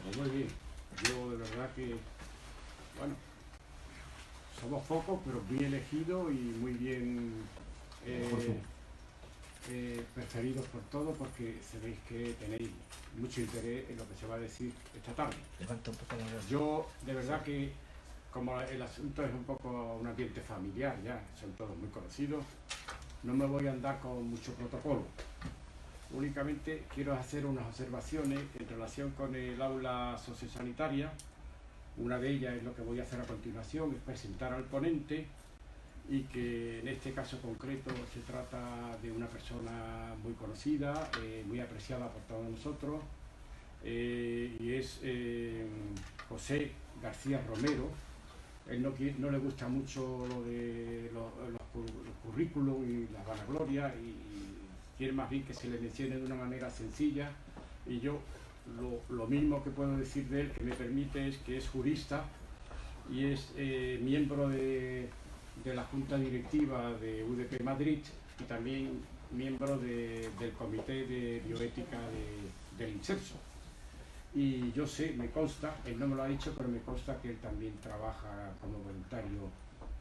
Pues muy bien. Yo de verdad que, bueno, somos pocos, pero bien elegidos y muy bien preferidos por todos, porque sabéis que tenéis mucho interés en lo que se va a decir esta tarde. Levanta un poco la voz. Yo de verdad que, como el asunto es un poco un ambiente familiar, ya son todos muy conocidos, no me voy a andar con mucho protocolo. Únicamente quiero hacer unas observaciones en relación con el aula sociosanitaria. Una de ellas es lo que voy a hacer a continuación, es presentar al ponente, y que en este caso concreto se trata de una persona muy conocida, muy apreciada por todos nosotros, y es José García Romero. Él no le gusta mucho lo de los currículum y la vanagloria, y quiere más bien que se le mencione de una manera sencilla, y yo lo mismo que puedo decir de él, que me permite, es que es jurista y es miembro de la Junta Directiva de UDP Madrid, y también miembro del Comité de Bioética del INSERSO. Y yo sé, me consta, él no me lo ha dicho, pero me consta que él también trabaja como voluntario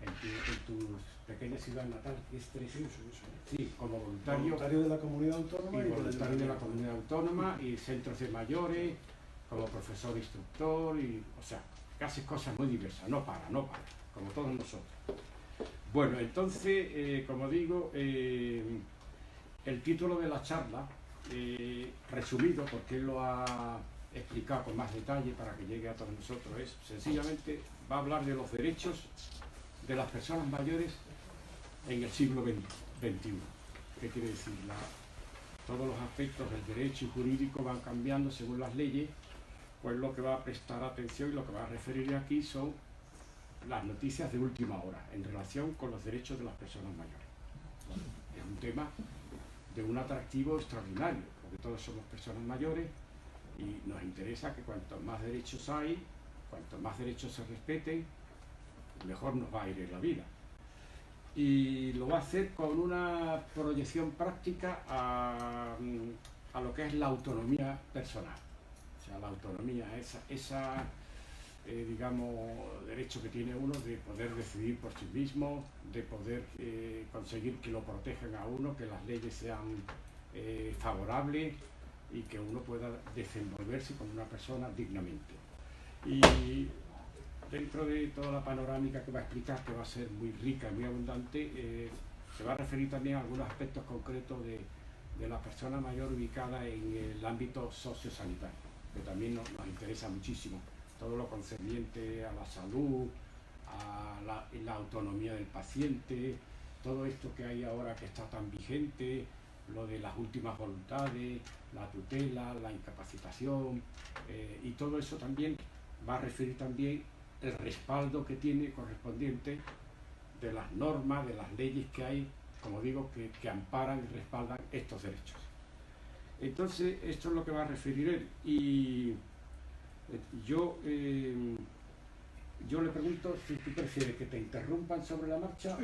en tus pequeñas ciudades natales, que es Tres. Sí, como voluntario de la comunidad autónoma y voluntario de la comunidad autónoma y centros de mayores, como profesor instructor, y, o sea, que hace cosas muy diversas, no para, como todos nosotros. Bueno, entonces, como digo, el título de la charla, resumido, porque él lo ha explicado con más detalle para que llegue a todos nosotros, es sencillamente, va a hablar de los derechos de las personas mayores en el siglo XXI. ¿Qué quiere decir? Todos los aspectos del derecho y jurídico van cambiando según las leyes, pues lo que va a prestar atención y lo que va a referir aquí son las noticias de última hora en relación con los derechos de las personas mayores. Bueno, es un tema de un atractivo extraordinario, porque todos somos personas mayores y nos interesa que cuantos más derechos hay, cuantos más derechos se respeten, mejor nos va a ir en la vida. Y lo va a hacer con una proyección práctica a lo que es la autonomía personal. O sea, la autonomía, esa digamos, derecho que tiene uno de poder decidir por sí mismo, de poder conseguir que lo protejan a uno, que las leyes sean favorables y que uno pueda desenvolverse como una persona dignamente. Y dentro de toda la panorámica que va a explicar, que va a ser muy rica y muy abundante, se va a referir también a algunos aspectos concretos de la persona mayor ubicada en el ámbito sociosanitario, que también nos interesa muchísimo. Todo lo concerniente a la salud, a la autonomía del paciente, todo esto que hay ahora que está tan vigente, lo de las últimas voluntades, la tutela, la incapacitación, y todo eso también va a referir también el respaldo que tiene correspondiente de las normas, de las leyes que hay, como digo, que amparan y respaldan estos derechos. Entonces, esto es lo que va a referir él. Y yo le pregunto si tú prefieres que te interrumpan sobre la marcha.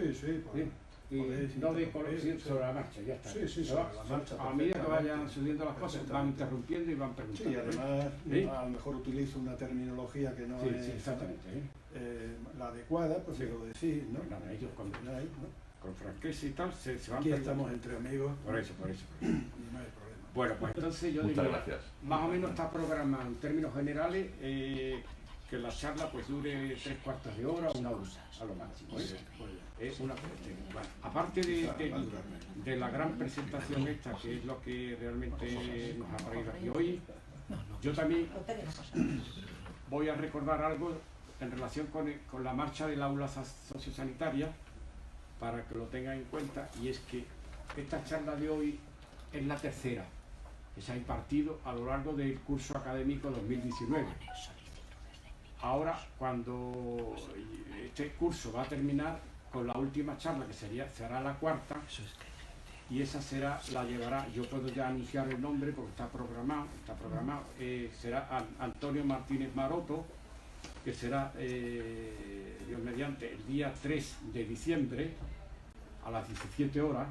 Sí, no de colección sobre la marcha, ya está. Sí, sobre la marcha. A medida que vayan subiendo las cosas, van interrumpiendo y van preguntando. Sí, además, a lo mejor utilizo una terminología que no es exactamente, la adecuada, pues sí. Lo decís, ¿no? Pues nada, ellos con franqueza y tal se van Aquí estamos entre amigos. Por eso. Y no hay problema. Bueno, pues entonces yo Muchas diría, gracias. más o menos está programado en términos generales que la charla pues dure 3/4 de hora o una hora a lo máximo. Es una cuestión. Bueno, aparte de la gran presentación esta, que es lo que realmente nos ha traído aquí hoy, yo también voy a recordar algo en relación con la marcha del aula sociosanitaria, para que lo tengan en cuenta, y es que esta charla de hoy es la tercera que se ha impartido a lo largo del curso académico 2019. Ahora, cuando este curso va a terminar con la última charla, que será la cuarta, y esa la llevará, yo puedo ya anunciar el nombre porque está programado, será Antonio Martínez Maroto, que será, Dios mediante, el día 3 de diciembre a las 17 horas,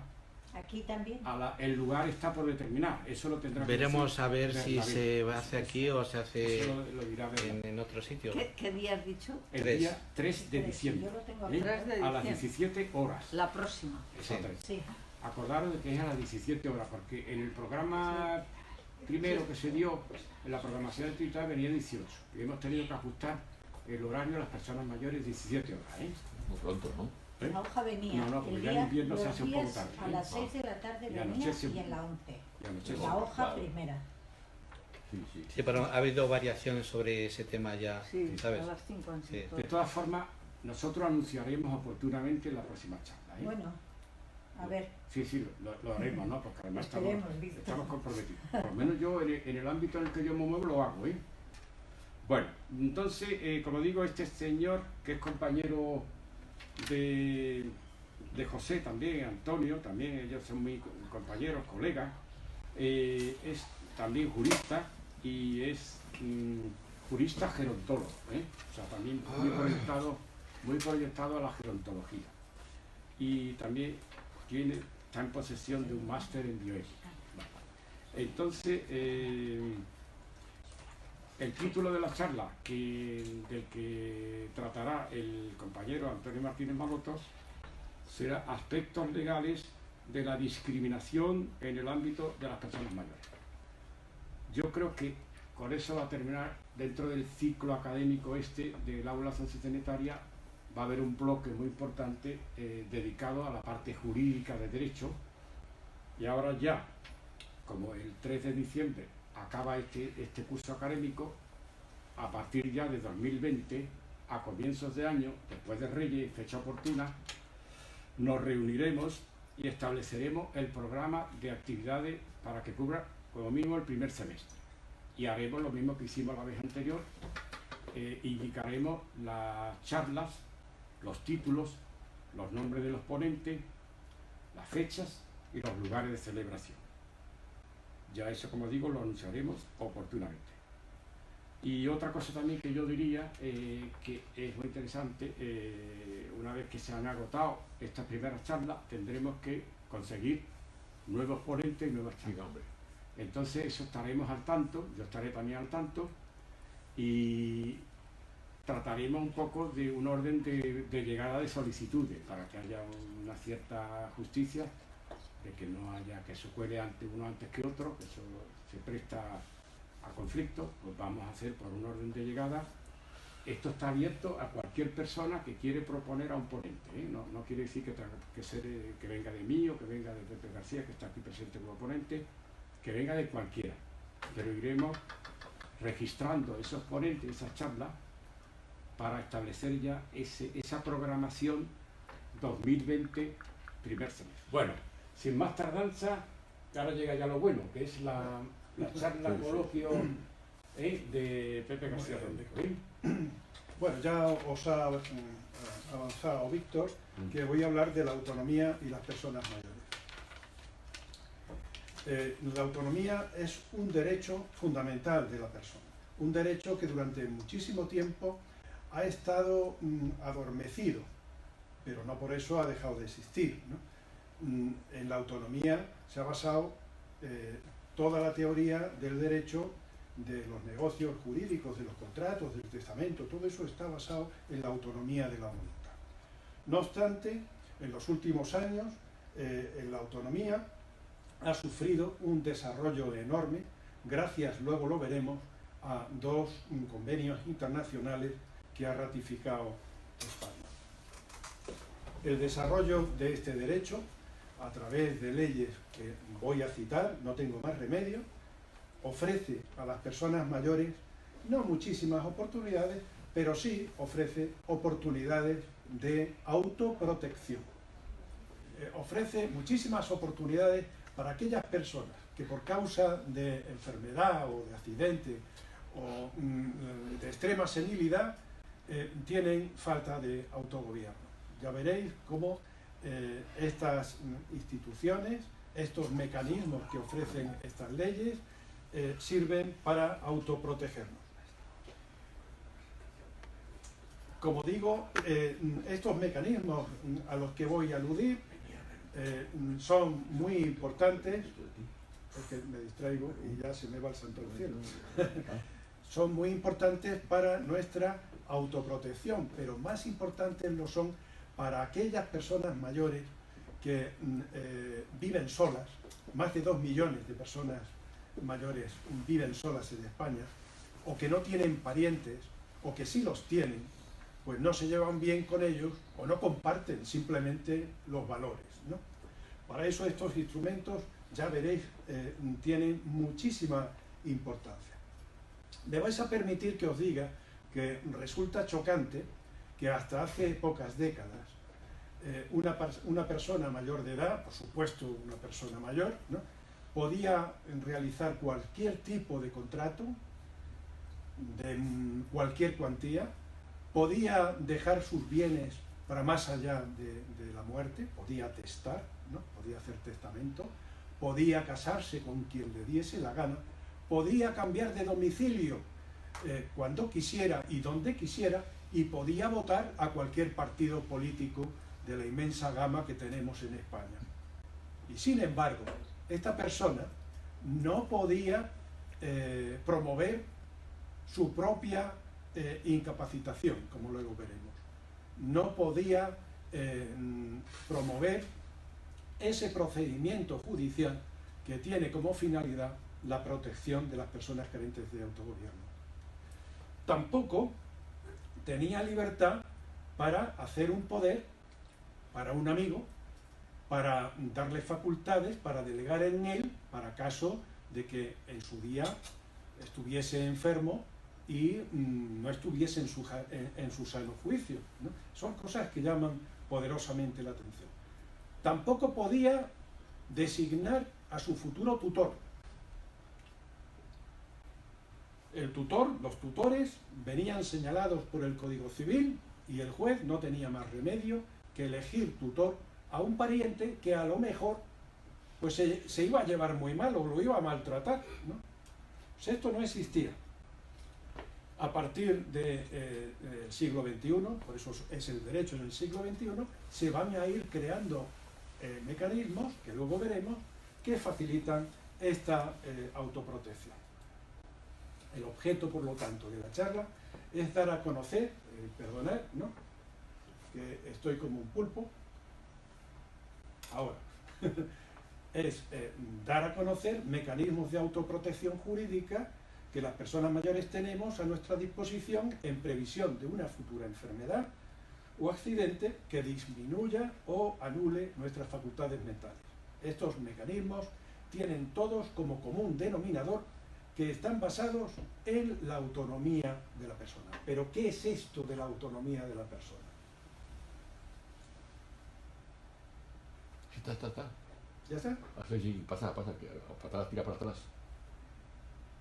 Aquí también. El lugar está por determinar, eso lo tendrá que Veremos decir a ver si Bernabé. se hace aquí o se hace Eso lo dirá Bernabé. en otro sitio. ¿Qué día has dicho? El 3. día 3 de diciembre, Yo lo tengo ¿eh? 3 de a las diciembre. 17 horas. La próxima. Exactamente. Sí. Acordaros de que es a las 17 horas, porque en el programa primero que se dio, en la programación digital venía 18, y hemos tenido que ajustar el horario a las personas mayores 17 horas. Muy pronto, ¿no? ¿Eh? La hoja venía No, porque el ya día, en invierno se los hace un poco días tarde, a ¿eh? las 6 de la tarde Y venía anochece y un en la poco. 11. Y anochece. La hoja Vale. primera. Sí, sí. Sí, pero ha habido variaciones sobre ese tema ya, Sí, ¿sabes? a las 5 han sido Sí. todas. De todas formas, nosotros anunciaremos oportunamente la próxima charla. ¿eh? Bueno, a ver, Sí, lo haremos, ¿no? Porque además Esperemos, Víctor. estamos comprometidos. Por lo menos yo, en el ámbito en el que yo me muevo, lo hago, ¿eh? Bueno, entonces, como digo, este señor, que es compañero de José también, Antonio, también, ellos son muy compañeros, colegas, es también jurista y es jurista gerontólogo, ¿eh? O sea, también muy proyectado a la gerontología. Y también está en posesión de un máster en bioética. Entonces, el título de la charla del que tratará el compañero Antonio Martínez Malotos será Aspectos legales de la discriminación en el ámbito de las personas mayores. Yo creo que con eso va a terminar, dentro del ciclo académico del aula sociosanitaria, va a haber un bloque muy importante dedicado a la parte jurídica de derecho. Y ahora ya, como el 3 de diciembre acaba este curso académico, a partir ya de 2020, a comienzos de año, después de Reyes, fecha oportuna, nos reuniremos y estableceremos el programa de actividades para que cubra como mínimo el primer semestre. Y haremos lo mismo que hicimos la vez anterior, indicaremos las charlas, los títulos, los nombres de los ponentes, las fechas y los lugares de celebración. Ya eso, como digo, lo anunciaremos oportunamente. Y otra cosa también que yo diría que es muy interesante, una vez que se han agotado estas primeras charlas, tendremos que conseguir nuevos ponentes y nuevas charlas. Entonces eso estaremos al tanto, yo estaré también al tanto, y trataremos un poco de un orden de llegada de solicitudes para que haya una cierta justicia, de que no haya que se cuele uno antes que otro, que eso se presta a conflicto. Pues vamos a hacer por un orden de llegada. Esto está abierto a cualquier persona que quiere proponer a un ponente, ¿eh? No quiere decir que venga de mí o que venga de Pepe García, que está aquí presente como ponente, que venga de cualquiera, pero iremos registrando esos ponentes, esas charlas, para establecer ya esa programación 2020 primer semestre. Bueno, sin más tardanza, ahora llega ya lo bueno, que es la charla coloquio de Pepe García Romero. Bueno, ya os ha avanzado Víctor que voy a hablar de la autonomía y las personas mayores. La autonomía es un derecho fundamental de la persona, un derecho que durante muchísimo tiempo ha estado adormecido, pero no por eso ha dejado de existir, ¿no? En la autonomía se ha basado toda la teoría del derecho, de los negocios jurídicos, de los contratos, del testamento, todo eso está basado en la autonomía de la voluntad. No obstante, en los últimos años, la autonomía ha sufrido un desarrollo enorme, gracias, luego lo veremos, a dos convenios internacionales que ha ratificado España. El desarrollo de este derecho, a través de leyes que voy a citar, no tengo más remedio, ofrece a las personas mayores no muchísimas oportunidades, pero sí ofrece oportunidades de autoprotección. Ofrece muchísimas oportunidades para aquellas personas que por causa de enfermedad o de accidente o de extrema senilidad tienen falta de autogobierno. Ya veréis cómo estas instituciones, estos mecanismos que ofrecen estas leyes, sirven para autoprotegernos. Como digo, estos mecanismos a los que voy a aludir son muy importantes, porque me distraigo y ya se me va el santo al cielo. Son muy importantes para nuestra autoprotección, pero más importantes lo son para aquellas personas mayores que viven solas. Más de 2 millones de personas mayores viven solas en España, o que no tienen parientes, o que sí los tienen, pues no se llevan bien con ellos o no comparten simplemente los valores, ¿no? Para eso estos instrumentos, ya veréis, tienen muchísima importancia. Me vais a permitir que os diga que resulta chocante que hasta hace pocas décadas una persona mayor de edad, por supuesto una persona mayor, ¿no?, podía realizar cualquier tipo de contrato, de cualquier cuantía, podía dejar sus bienes para más allá de la muerte, podía testar, ¿no?, podía hacer testamento, podía casarse con quien le diese la gana, podía cambiar de domicilio cuando quisiera y donde quisiera, y podía votar a cualquier partido político de la inmensa gama que tenemos en España. Y sin embargo, esta persona no podía promover su propia incapacitación, como luego veremos. No podía promover ese procedimiento judicial que tiene como finalidad la protección de las personas carentes de autogobierno. Tampoco tenía libertad para hacer un poder para un amigo, para darle facultades, para delegar en él, para caso de que en su día estuviese enfermo y no estuviese en su sano juicio, ¿no? Son cosas que llaman poderosamente la atención. Tampoco podía designar a su futuro tutor. El tutor, los tutores, venían señalados por el Código Civil y el juez no tenía más remedio que elegir tutor a un pariente que a lo mejor pues se iba a llevar muy mal o lo iba a maltratar, ¿no? Pues esto no existía. A partir del siglo XXI, por eso es el derecho en el siglo XXI, se van a ir creando mecanismos, que luego veremos, que facilitan esta autoprotección. El objeto, por lo tanto, de la charla es dar a conocer, perdonad, ¿no?, que estoy como un pulpo, ahora, es dar a conocer mecanismos de autoprotección jurídica que las personas mayores tenemos a nuestra disposición en previsión de una futura enfermedad o accidente que disminuya o anule nuestras facultades mentales. Estos mecanismos tienen todos como común denominador que están basados en la autonomía de la persona. ¿Pero qué es esto de la autonomía de la persona? Está. ¿Ya está? Sí, pasa, que para atrás, tira para atrás.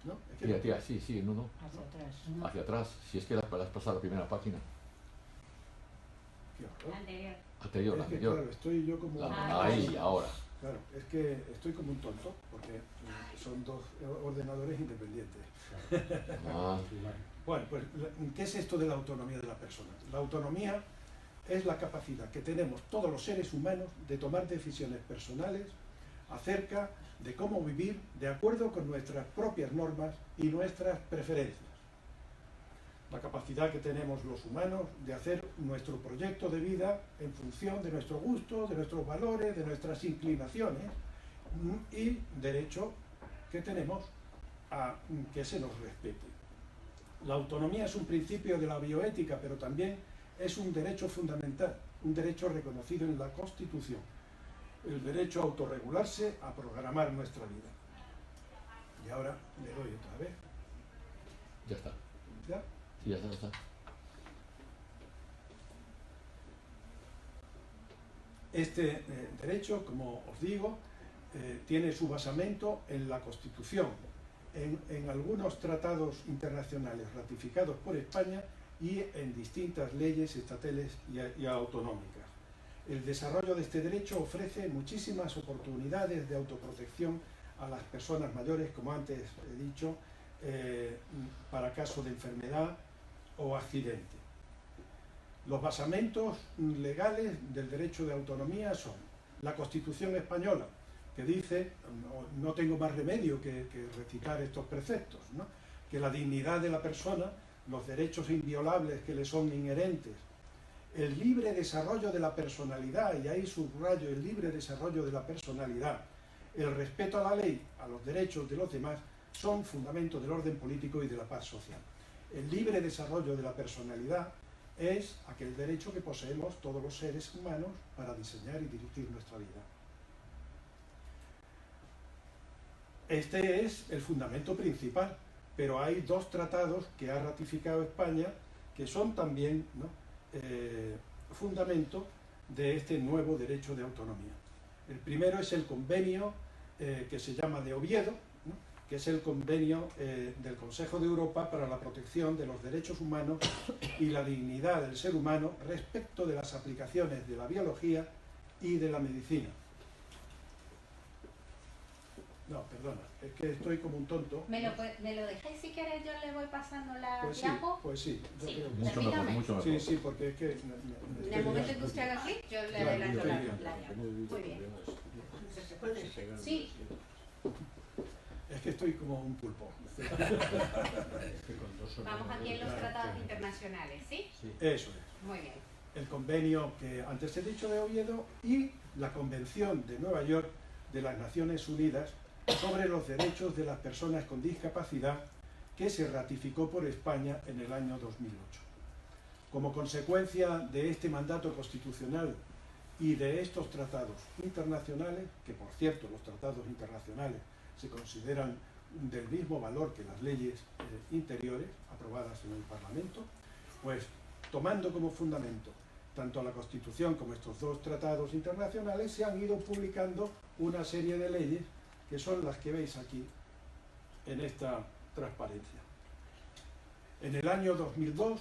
¿No? Es que Tira, sí, no. Hacia atrás, ¿no? Hacia atrás, si es que la has pasado a la primera página. Qué horror. Anterior, Es que, anterior. claro, estoy yo como... Ahí, ahora. Claro, es que estoy como un tonto, porque son dos ordenadores independientes. Ah, Bueno, pues, ¿qué es esto de la autonomía de la persona? La autonomía es la capacidad que tenemos todos los seres humanos de tomar decisiones personales acerca de cómo vivir de acuerdo con nuestras propias normas y nuestras preferencias. La capacidad que tenemos los humanos de hacer nuestro proyecto de vida en función de nuestro gusto, de nuestros valores, de nuestras inclinaciones, y derecho que tenemos a que se nos respete. La autonomía es un principio de la bioética, pero también es un derecho fundamental, un derecho reconocido en la Constitución, el derecho a autorregularse, a programar nuestra vida. Y ahora le doy otra vez. ya está. ¿Ya? Sí, ya está. Este derecho, como os digo, tiene su basamento en la Constitución, en algunos tratados internacionales ratificados por España y en distintas leyes estatales y autonómicas. El desarrollo de este derecho ofrece muchísimas oportunidades de autoprotección a las personas mayores, como antes he dicho, para caso de enfermedad o accidente. Los basamentos legales del derecho de autonomía son la Constitución española, que dice, no tengo más remedio que recitar estos preceptos, ¿no? Que la dignidad de la persona, los derechos inviolables que le son inherentes, el libre desarrollo de la personalidad, y ahí subrayo el libre desarrollo de la personalidad, el respeto a la ley, a los derechos de los demás, son fundamentos del orden político y de la paz social. El libre desarrollo de la personalidad es aquel derecho que poseemos todos los seres humanos para diseñar y dirigir nuestra vida. Este es el fundamento principal, pero hay dos tratados que ha ratificado España que son también, ¿no?, fundamento de este nuevo derecho de autonomía. El primero es el convenio que se llama de Oviedo, ¿no?, que es el convenio del Consejo de Europa para la protección de los derechos humanos y la dignidad del ser humano respecto de las aplicaciones de la biología y de la medicina. No, perdona, es que estoy como un tonto. ¿Me lo dejáis si queréis? Yo le voy pasando la Pues sí, diapo. pues sí. Yo Sí. creo que Mucho mejor, Permítame. mucho mejor. sí, sí, porque es que... En el momento en que usted haga clic, yo le Claro, adelanto estoy la bien. diapo. Muy bien. ¿Se puede? Sí, Es que estoy como un pulpo. vamos aquí en los tratados internacionales, ¿sí? Eso es. Muy bien. El convenio que antes he dicho de Oviedo y la Convención de Nueva York de las Naciones Unidas sobre los derechos de las personas con discapacidad, que se ratificó por España en el año 2008. Como consecuencia de este mandato constitucional y de estos tratados internacionales, que por cierto los tratados internacionales se consideran del mismo valor que las leyes interiores aprobadas en el Parlamento, pues tomando como fundamento tanto la Constitución como estos dos tratados internacionales, se han ido publicando una serie de leyes que son las que veis aquí en esta transparencia. En el año 2002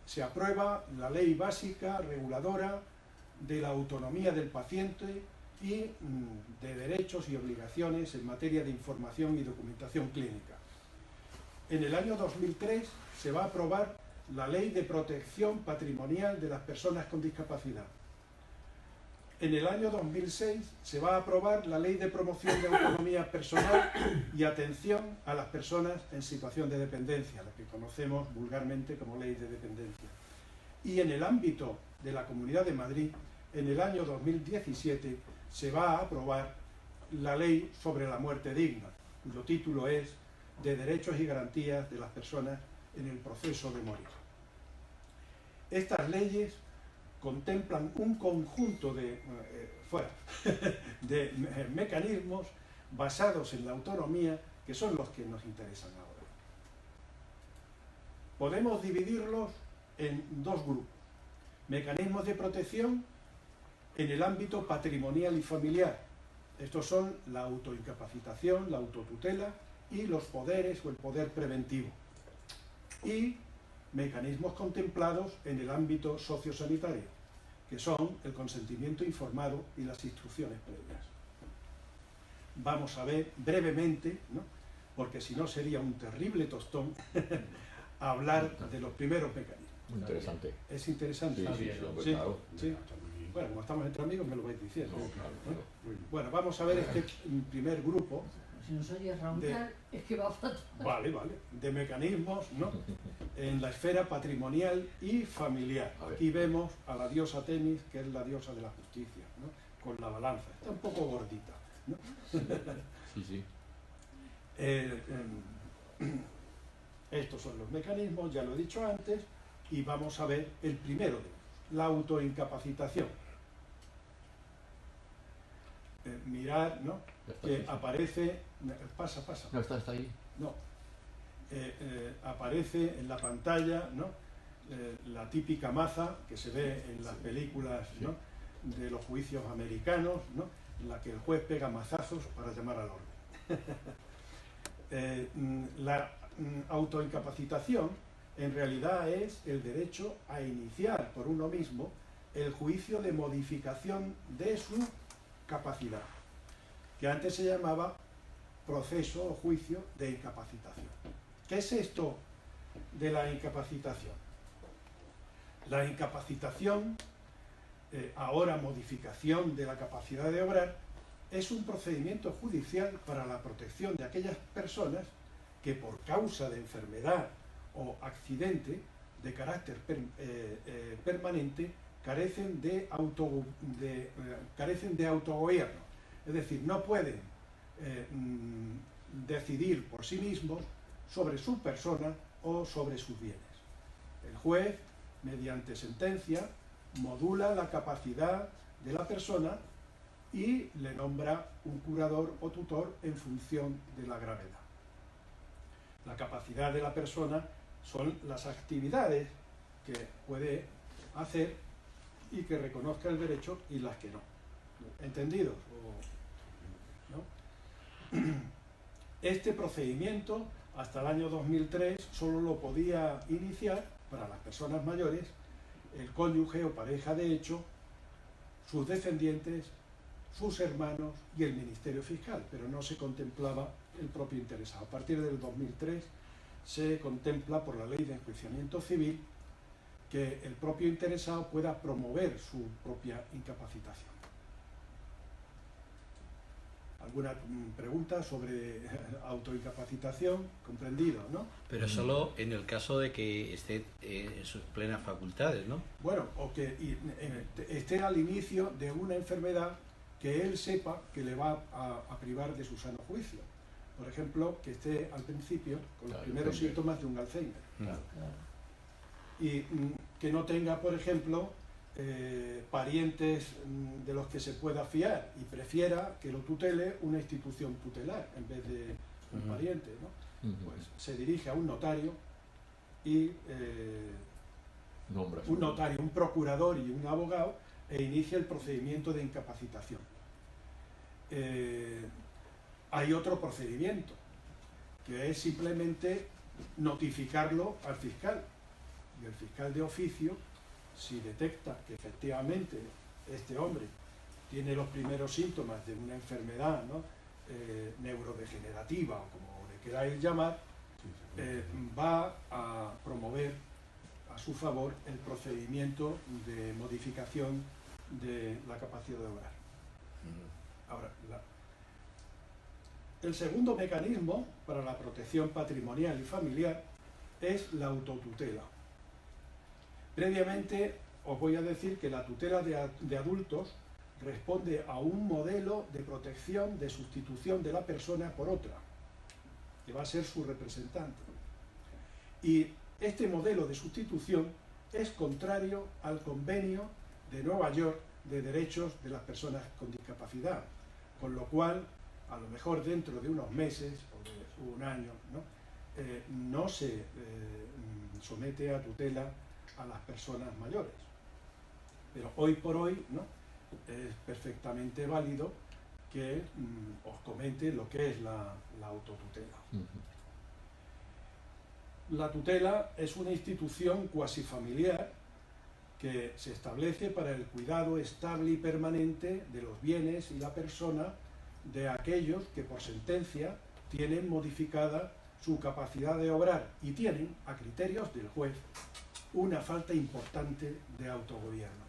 se aprueba la Ley Básica Reguladora de la Autonomía del Paciente y de derechos y obligaciones en materia de información y documentación clínica. En el año 2003 se va a aprobar la Ley de Protección Patrimonial de las Personas con Discapacidad. En el año 2006 se va a aprobar la Ley de Promoción de Autonomía Personal y Atención a las Personas en Situación de Dependencia, la que conocemos vulgarmente como Ley de Dependencia. Y en el ámbito de la Comunidad de Madrid, en el año 2017 se va a aprobar la Ley sobre la Muerte Digna, cuyo título es de Derechos y Garantías de las Personas en el Proceso de Morir. Estas leyes contemplan un conjunto de, mecanismos basados en la autonomía que son los que nos interesan ahora. Podemos dividirlos en dos grupos. Mecanismos de protección en el ámbito patrimonial y familiar. Estos son la autoincapacitación, la autotutela y los poderes o el poder preventivo. Y mecanismos contemplados en el ámbito sociosanitario, que son el consentimiento informado y las instrucciones previas. Vamos a ver brevemente, ¿no?, porque si no sería un terrible tostón, hablar de los primeros mecanismos. Muy interesante. Es interesante. Sí, sí, sí, Sí, claro. sí. Bueno, como estamos entre amigos me lo vais diciendo. No, claro, claro. Bueno, vamos a ver este primer grupo. Si nos oyes roncar, es que va fatal. Vale, de mecanismos, ¿no?, en la esfera patrimonial y familiar. A ver. Aquí vemos a la diosa Temis, que es la diosa de la justicia, ¿no?, con la balanza. Está un poco gordita, ¿no? Sí, sí. Estos son los mecanismos, ya lo he dicho antes, y vamos a ver el primero de ellos, la autoincapacitación. Mirad, ¿no?, Ya está, que sí, sí. aparece... Pasa. No, está ahí. No. Aparece en la pantalla, ¿no?, la típica maza que se ve en las películas, ¿no?, de los juicios americanos, ¿no?, en la que el juez pega mazazos para llamar al orden. La autoincapacitación en realidad es el derecho a iniciar por uno mismo el juicio de modificación de su capacidad, que antes se llamaba proceso o juicio de incapacitación. ¿Qué es esto de la incapacitación? La incapacitación ahora modificación de la capacidad de obrar, es un procedimiento judicial para la protección de aquellas personas que por causa de enfermedad o accidente de carácter permanente carecen de autogobierno, es decir, no pueden decidir por sí mismos sobre su persona o sobre sus bienes. El juez, mediante sentencia, modula la capacidad de la persona y le nombra un curador o tutor en función de la gravedad. La capacidad de la persona son las actividades que puede hacer y que reconozca el derecho y las que no. ¿Entendido? ¿No? Este procedimiento, hasta el año 2003, solo lo podía iniciar, para las personas mayores, el cónyuge o pareja de hecho, sus descendientes, sus hermanos y el Ministerio Fiscal, pero no se contemplaba el propio interesado. A partir del 2003 se contempla por la Ley de Enjuiciamiento Civil que el propio interesado pueda promover su propia incapacitación. ¿Alguna pregunta sobre autoincapacitación? Comprendido, ¿no? Pero solo en el caso de que esté en sus plenas facultades, ¿no? Bueno, o que esté al inicio de una enfermedad que él sepa que le va a privar de su sano juicio. Por ejemplo, que esté al principio con los primeros síntomas de un Alzheimer. Claro. Y que no tenga, por ejemplo, parientes de los que se pueda fiar y prefiera que lo tutele una institución tutelar en vez de un pariente, ¿no? Pues se dirige a un notario y un procurador y un abogado e inicia el procedimiento de incapacitación. Hay otro procedimiento que es simplemente notificarlo al fiscal, y el fiscal de oficio, si detecta que efectivamente este hombre tiene los primeros síntomas de una enfermedad, ¿no? Neurodegenerativa o como le queráis llamar, va a promover a su favor el procedimiento de modificación de la capacidad de obrar. Ahora, el segundo mecanismo para la protección patrimonial y familiar es la autotutela. Previamente os voy a decir que la tutela de adultos responde a un modelo de protección, de sustitución de la persona por otra, que va a ser su representante. Y este modelo de sustitución es contrario al Convenio de Nueva York de Derechos de las Personas con Discapacidad, con lo cual, a lo mejor dentro de unos meses o de un año, no se somete a tutela a las personas mayores. Pero hoy por hoy, ¿no?, es perfectamente válido que os comente lo que es la autotutela. La tutela es una institución cuasi familiar que se establece para el cuidado estable y permanente de los bienes y la persona de aquellos que por sentencia tienen modificada su capacidad de obrar y tienen, a criterios del juez, una falta importante de autogobierno.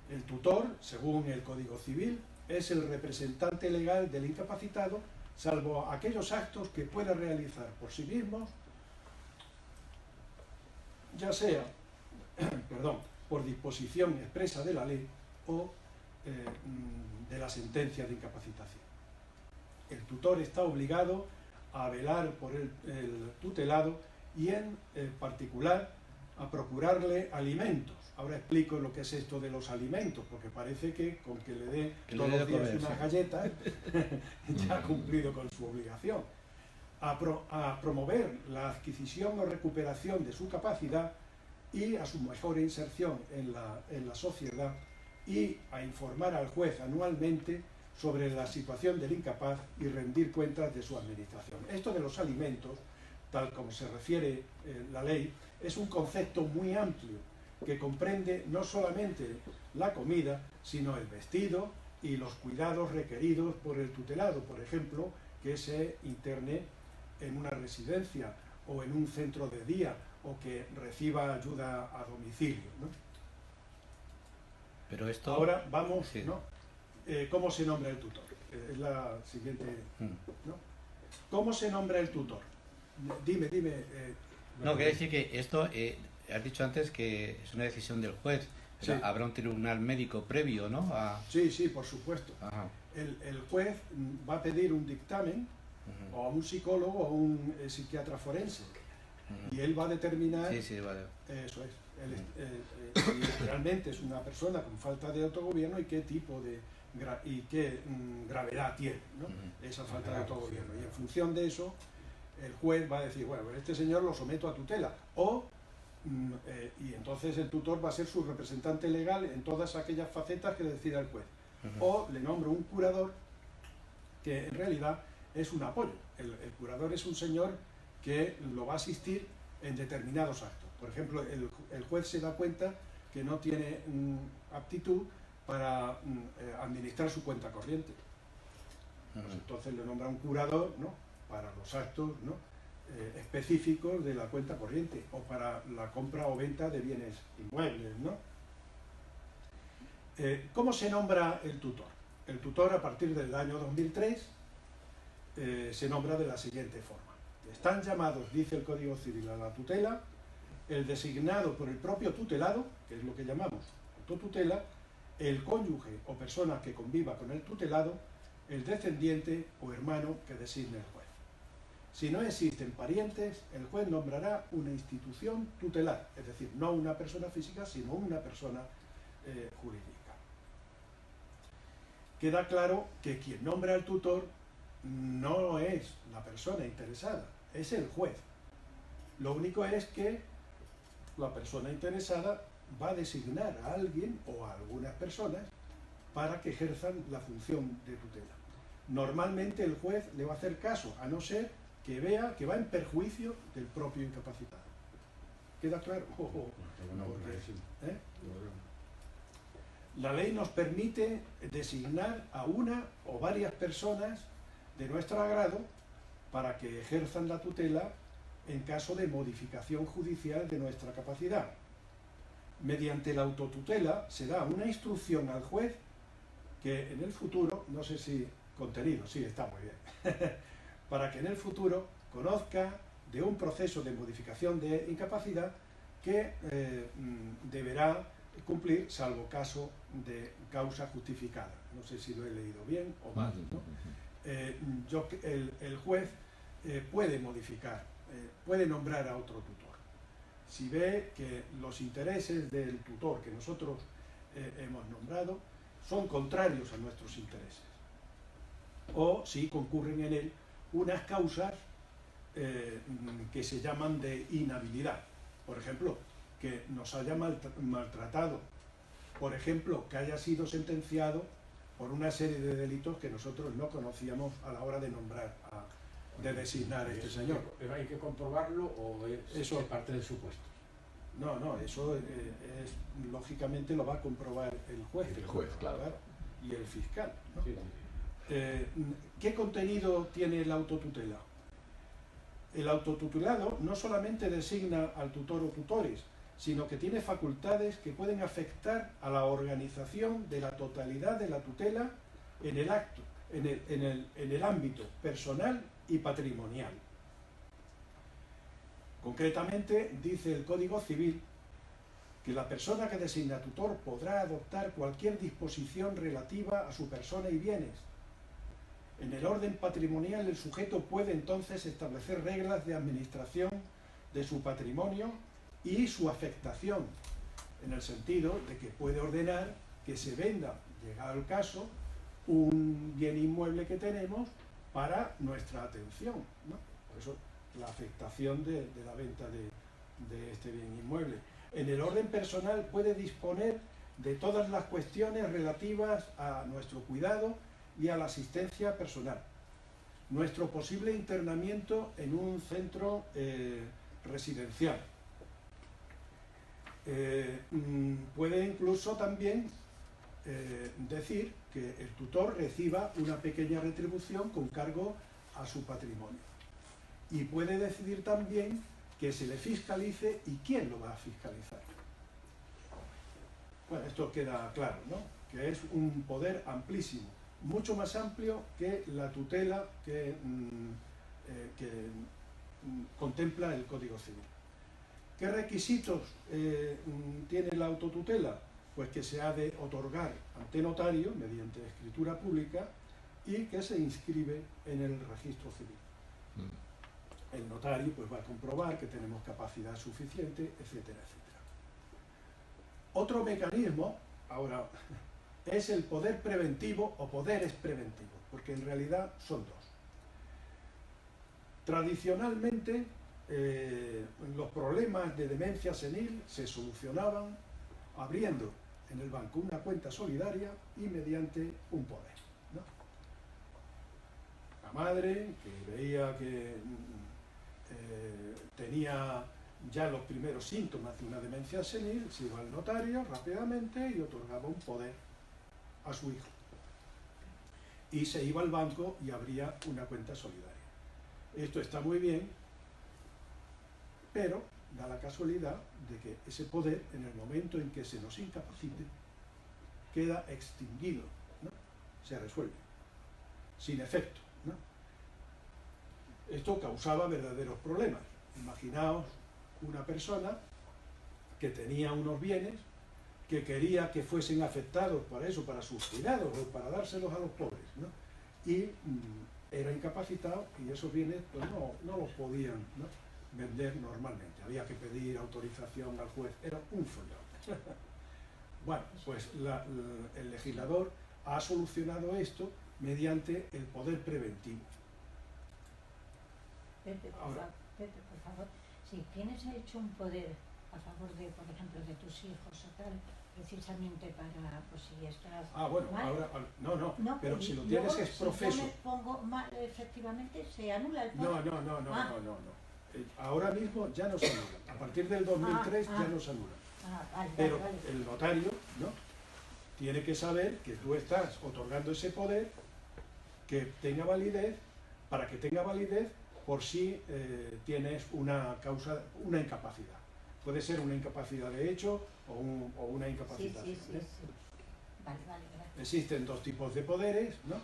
El tutor, según el Código Civil, es el representante legal del incapacitado, salvo aquellos actos que pueda realizar por sí mismos, ya sea por disposición expresa de la ley o de la sentencia de incapacitación. El tutor está obligado a velar por el tutelado y en particular a procurarle alimentos. Ahora explico lo que es esto de los alimentos, porque parece que con que le dé todos los días unas galletas ya ha cumplido con su obligación. A promover la adquisición o recuperación de su capacidad y a su mejor inserción en la sociedad, y a informar al juez anualmente sobre la situación del incapaz y rendir cuentas de su administración. Esto de los alimentos, tal como se refiere la ley, es un concepto muy amplio que comprende no solamente la comida, sino el vestido y los cuidados requeridos por el tutelado, por ejemplo, que se interne en una residencia o en un centro de día o que reciba ayuda a domicilio, ¿no? Pero esto... Ahora vamos, Sí. ¿no? ¿Cómo se nombra el tutor? Es la siguiente, ¿no? ¿Cómo se nombra el tutor? Dime. No, quiero decir que esto, has dicho antes que es una decisión del juez. O sea, Sí. habrá un tribunal médico previo, ¿no? Sí, por supuesto. Ajá. El juez va a pedir un dictamen Ujú. o a un psicólogo o a un psiquiatra forense y él va a determinar, Sí, vale. eso es, si realmente es una persona con falta de autogobierno y qué tipo de gravedad tiene, ¿no? Ujú. Esa falta de autogobierno. Y en función de eso, el juez va a decir, bueno, este señor lo someto a tutela. Y entonces el tutor va a ser su representante legal en todas aquellas facetas que decida el juez. Ujú. O le nombro un curador que en realidad es un apoyo. El curador es un señor que lo va a asistir en determinados actos. Por ejemplo, el juez se da cuenta que no tiene aptitud para administrar su cuenta corriente. Pues Ujú. entonces le nombra un curador, ¿no?, para los actos, ¿no?, específicos de la cuenta corriente o para la compra o venta de bienes inmuebles, ¿no? ¿Cómo se nombra el tutor? El tutor, a partir del año 2003, se nombra de la siguiente forma. Están llamados, dice el Código Civil, a la tutela el designado por el propio tutelado, que es lo que llamamos autotutela, el cónyuge o persona que conviva con el tutelado, el descendiente o hermano que designe el juez. Si no existen parientes, el juez nombrará una institución tutelar, es decir, no una persona física, sino una persona jurídica. Queda claro que quien nombra al tutor no es la persona interesada, es el juez. Lo único es que la persona interesada va a designar a alguien o a algunas personas para que ejerzan la función de tutela. Normalmente el juez le va a hacer caso, a no ser que vea que va en perjuicio del propio incapacitado. ¿Queda claro? ¿Eh? La ley nos permite designar a una o varias personas de nuestro agrado para que ejerzan la tutela en caso de modificación judicial de nuestra capacidad. Mediante la autotutela se da una instrucción al juez que en el futuro, no sé si contenido, sí, está muy bien, para que en el futuro conozca de un proceso de modificación de incapacidad que deberá cumplir salvo caso de causa justificada. No sé si lo he leído bien o mal, ¿no? El juez puede modificar, puede nombrar a otro tutor. Si ve que los intereses del tutor que nosotros hemos nombrado son contrarios a nuestros intereses, o si concurren en él unas causas que se llaman de inhabilidad. Por ejemplo, que nos haya maltratado, por ejemplo, que haya sido sentenciado por una serie de delitos que nosotros no conocíamos a la hora de nombrar, de designar a este señor. ¿Pero hay que comprobarlo o es parte del supuesto? No, eso lógicamente lo va a comprobar el juez. El juez, claro. Y el fiscal, ¿no? Sí. ¿Qué contenido tiene la autotutela? El autotutelado no solamente designa al tutor o tutores, sino que tiene facultades que pueden afectar a la organización de la totalidad de la tutela en el acto, en el ámbito personal y patrimonial. Concretamente, dice el Código Civil que la persona que designa tutor podrá adoptar cualquier disposición relativa a su persona y bienes. En el orden patrimonial, el sujeto puede entonces establecer reglas de administración de su patrimonio y su afectación, en el sentido de que puede ordenar que se venda, llegado el caso, un bien inmueble que tenemos para nuestra atención, ¿no? Por eso la afectación de la venta de este bien inmueble. En el orden personal puede disponer de todas las cuestiones relativas a nuestro cuidado y a la asistencia personal. Nuestro posible internamiento en un centro residencial. Puede incluso también decir que el tutor reciba una pequeña retribución con cargo a su patrimonio. Y puede decidir también que se le fiscalice y quién lo va a fiscalizar. Bueno, esto queda claro, ¿no? Que es un poder amplísimo, mucho más amplio que la tutela que contempla el Código Civil. ¿Qué requisitos tiene la autotutela? Pues que se ha de otorgar ante notario mediante escritura pública y que se inscribe en el registro civil. El notario pues va a comprobar que tenemos capacidad suficiente, etcétera, etcétera. Otro mecanismo, ahora, es el poder preventivo o poderes preventivos, porque en realidad son dos. Tradicionalmente, los problemas de demencia senil se solucionaban abriendo en el banco una cuenta solidaria y mediante un poder, ¿no? La madre, que veía que tenía ya los primeros síntomas de una demencia senil, se iba al notario rápidamente y otorgaba un poder a su hijo. Y se iba al banco y abría una cuenta solidaria. Esto está muy bien, pero da la casualidad de que ese poder, en el momento en que se nos incapacite, queda extinguido, ¿no? Se resuelve, sin efecto, ¿no? Esto causaba verdaderos problemas. Imaginaos una persona que tenía unos bienes, que quería que fuesen afectados para eso, para sus cuidados o para dárselos a los pobres, ¿no? Y era incapacitado y esos bienes pues, no los podían, ¿no?, vender normalmente. Había que pedir autorización al juez, era un follón. Bueno, pues el legislador ha solucionado esto mediante el poder preventivo. Pepe, por favor, si tienes hecho un poder a favor de, por ejemplo, de tus hijos o tal, precisamente para, pues si estás Bueno, mal, ahora, no, pero si lo luego, tienes es profeso. Si yo me pongo mal, efectivamente, se anula el poder. No. Ahora mismo ya no se anula. A partir del 2003 ya no se anula. Vale, Pero vale. el notario, ¿no?, tiene que saber que tú estás otorgando ese poder, que tenga validez, para que tenga validez por si tienes una causa, una incapacidad. Puede ser una incapacidad de hecho o una incapacidad. Sí. Vale, gracias. Existen dos tipos de poderes, ¿no?,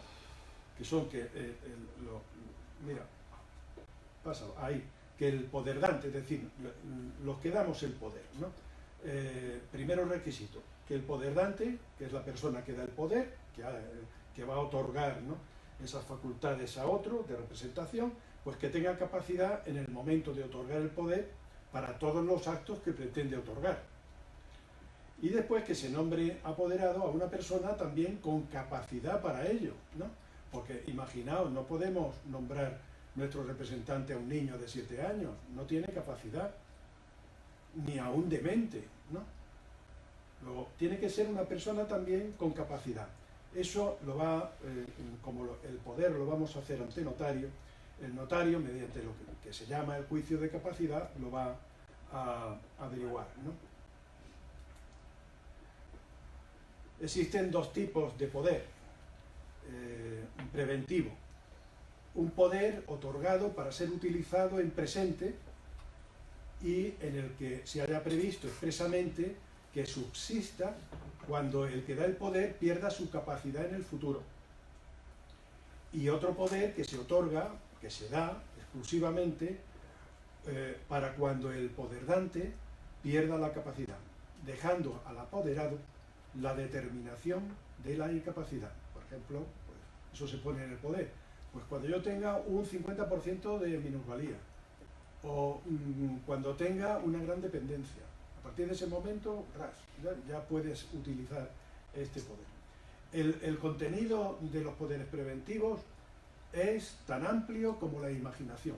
que son que mira, pásalo, ahí, que el poder dante, es decir, los que damos el poder, ¿no? Primero requisito, que el poder dante, que es la persona que da el poder, que va a otorgar, ¿no?, esas facultades a otro de representación, pues que tenga capacidad en el momento de otorgar el poder para todos los actos que pretende otorgar. Y después que se nombre apoderado a una persona también con capacidad para ello, ¿no? Porque imaginaos, no podemos nombrar nuestro representante a un niño de 7 años, no tiene capacidad, ni a un demente, ¿no? Luego, tiene que ser una persona también con capacidad. Eso lo va, como el poder lo vamos a hacer ante notario, el notario, mediante lo que se llama el juicio de capacidad, lo va a averiguar, ¿no? Existen dos tipos de poder preventivo. Un poder otorgado para ser utilizado en presente y en el que se haya previsto expresamente que subsista cuando el que da el poder pierda su capacidad en el futuro. Y otro poder que se otorga, que se da exclusivamente para cuando el poderdante pierda la capacidad, dejando al apoderado la determinación de la incapacidad. Por ejemplo, pues, eso se pone en el poder. Pues cuando yo tenga un 50% de minusvalía o cuando tenga una gran dependencia, a partir de ese momento, ya puedes utilizar este poder. El contenido de los poderes preventivos es tan amplio como la imaginación.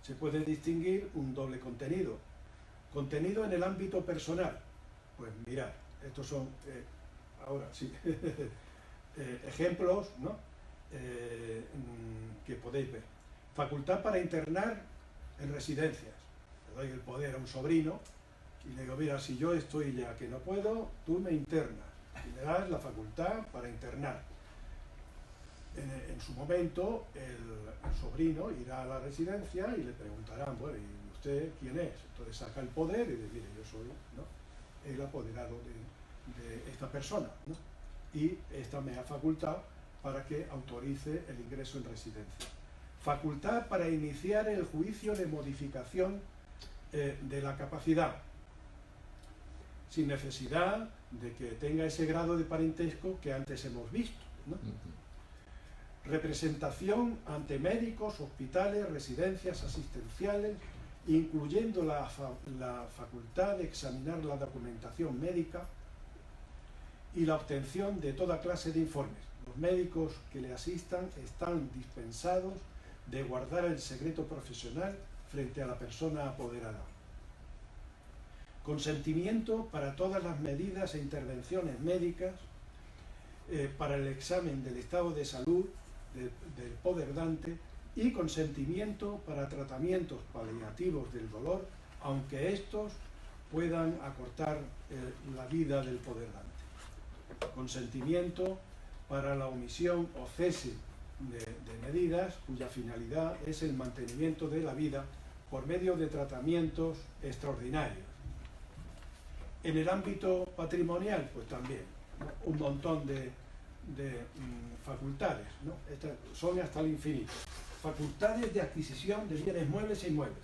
Se puede distinguir un doble contenido. Contenido en el ámbito personal. Pues mirad, estos son, ahora sí, ejemplos, ¿no?, que podéis ver. Facultad para internar en residencias. Le doy el poder a un sobrino y le digo, mira, si yo estoy ya que no puedo, tú me internas. Y le das la facultad para internar. En su momento, el sobrino irá a la residencia y le preguntarán, bueno, ¿y usted quién es? Entonces saca el poder y dice, mire, yo soy, ¿no?, el apoderado de esta persona, ¿no? Y esta me ha facultado para que autorice el ingreso en residencia. Facultad para iniciar el juicio de modificación de la capacidad, sin necesidad de que tenga ese grado de parentesco que antes hemos visto, ¿no? Representación ante médicos, hospitales, residencias asistenciales, incluyendo la facultad de examinar la documentación médica y la obtención de toda clase de informes. Los médicos que le asistan están dispensados de guardar el secreto profesional frente a la persona apoderada. Consentimiento para todas las medidas e intervenciones médicas para el examen del estado de salud del poderdante y consentimiento para tratamientos paliativos del dolor, aunque estos puedan acortar la vida del poderdante. Consentimiento para la omisión o cese de medidas cuya finalidad es el mantenimiento de la vida por medio de tratamientos extraordinarios. En el ámbito patrimonial, pues también, ¿no? Un montón de facultades, ¿no? Estas son hasta el infinito. Facultades de adquisición de bienes muebles e inmuebles.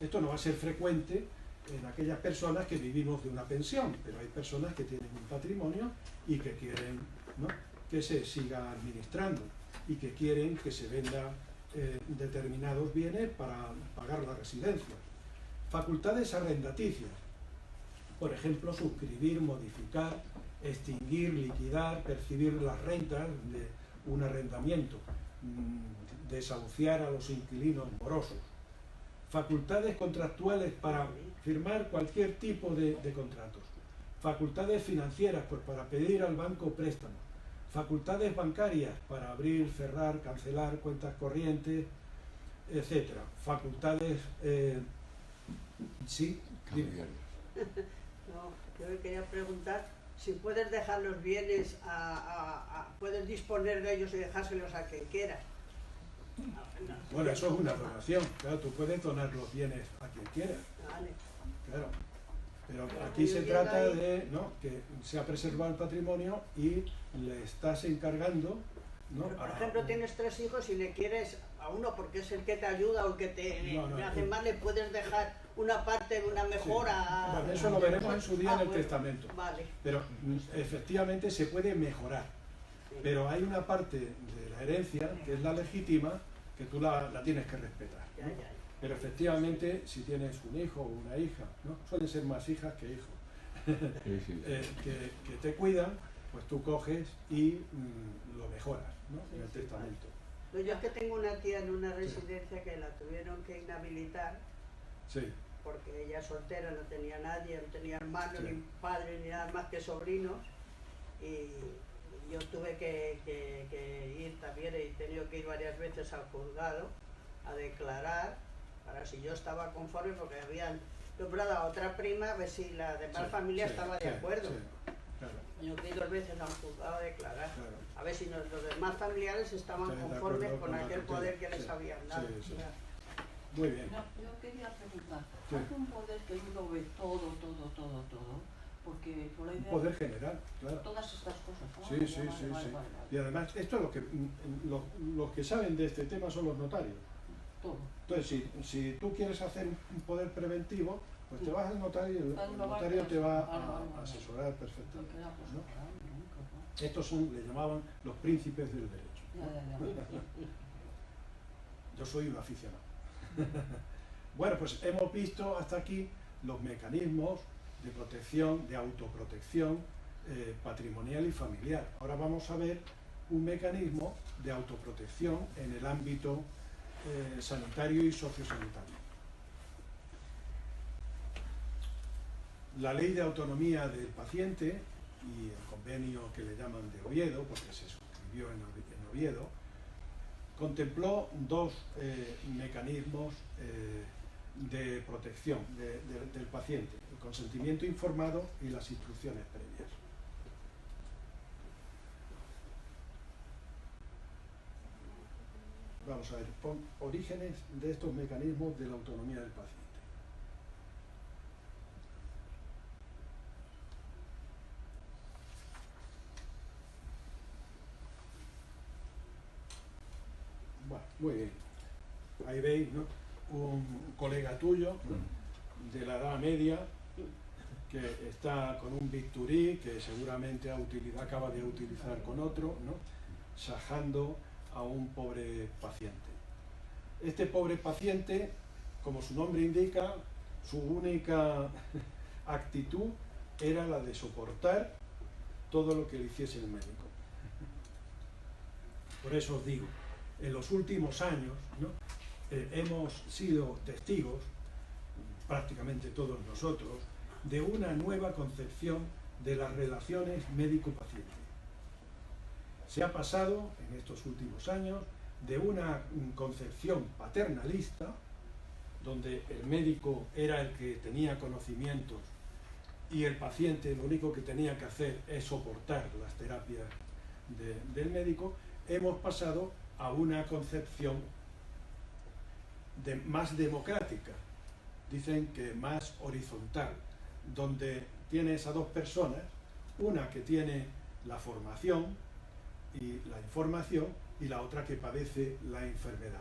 Esto no va a ser frecuente en aquellas personas que vivimos de una pensión, pero hay personas que tienen un patrimonio y que quieren, ¿no?, que se siga administrando y que quieren que se vendan determinados bienes para pagar la residencia. Facultades arrendaticias, por ejemplo, suscribir, modificar, extinguir, liquidar, percibir las rentas de un arrendamiento, desahuciar a los inquilinos morosos. Facultades contractuales para firmar cualquier tipo de contratos. Facultades financieras, pues para pedir al banco préstamos. Facultades bancarias para abrir, cerrar, cancelar cuentas corrientes, etc. Facultades... sí, Cambiarias. No, yo le quería preguntar si puedes dejar los bienes, puedes disponer de ellos y dejárselos a quien quiera. Bueno, eso es una donación, claro, tú puedes donar los bienes a quien quieras, Vale. claro. Pero aquí se trata de, ¿no?, que se ha preservado el patrimonio y le estás encargando, ¿no? Pero, por ejemplo, tienes 3 hijos y le quieres a uno porque es el que te ayuda o el que te hace mal, le puedes dejar una parte de una mejora. Sí. Bueno, eso lo veremos en su día en el testamento. Vale. Pero efectivamente se puede mejorar. Sí. Pero hay una parte de la herencia que es la legítima que tú la tienes que respetar, ¿no? Ya, ya. Pero efectivamente, si tienes un hijo o una hija, ¿no?, suelen ser más hijas que hijos, Sí, sí. que te cuidan, pues tú coges y lo mejoras, ¿no?, Sí, en el sí, testamento. No, yo es que tengo una tía en una residencia que la tuvieron que inhabilitar Sí, porque ella soltera, no tenía nadie, no tenía hermanos, Sí. ni padres, ni nada más que sobrinos, y yo tuve que ir también, he tenido que ir varias veces al juzgado a declarar para si yo estaba conforme, porque habían nombrado a otra prima, a ver si la demás sí, familia sí, estaba de sí, acuerdo. sí, claro, Yo fui 2 veces al juzgado a declarar, claro. a ver si los demás familiares estaban Sí, de conformes acuerdo con con la aquel tutela, poder que les sí, habían dado. sí, sí. Muy bien. No, yo quería preguntar, Sí. ¿hay un poder que uno ve todo? Porque por la Un idea poder general, claro. todas estas cosas. ¿no? Sí, sí, sí, sí. Y además, esto es lo que los que saben de este tema son los notarios. Todo. Entonces, si tú quieres hacer un poder preventivo, pues te vas al notario y el Al notario te va vale, a vale. asesorar Porque perfectamente, era pues, ¿no? claro, nunca, ¿no? Estos le llamaban los príncipes del derecho. Ya. Yo soy un aficionado. Bueno, pues hemos visto hasta aquí los mecanismos de protección, de autoprotección patrimonial y familiar. Ahora vamos a ver un mecanismo de autoprotección en el ámbito sanitario y sociosanitario. La Ley de Autonomía del Paciente y el convenio que le llaman de Oviedo, porque se suscribió en Oviedo, contempló 2 mecanismos de protección del paciente: el consentimiento informado y las instrucciones previas. Vamos a ver, pon orígenes de estos mecanismos de la autonomía del paciente. sabéis, ¿no? Un colega tuyo, ¿no? De la Edad Media, que está con un bisturí que seguramente acaba de utilizar con otro, ¿no? Sajando a un pobre paciente. Este pobre paciente, como su nombre indica, su única actitud era la de soportar todo lo que le hiciese el médico. Por eso os digo, en los últimos años, ¿no? Hemos sido testigos, prácticamente todos nosotros, de una nueva concepción de las relaciones médico-paciente. Se ha pasado, en estos últimos años, de una concepción paternalista, donde el médico era el que tenía conocimientos y el paciente lo único que tenía que hacer es soportar las terapias del médico. Hemos pasado a una concepción más democrática, dicen que más horizontal, donde tienes a dos personas, una que tiene la formación y la información y la otra que padece la enfermedad.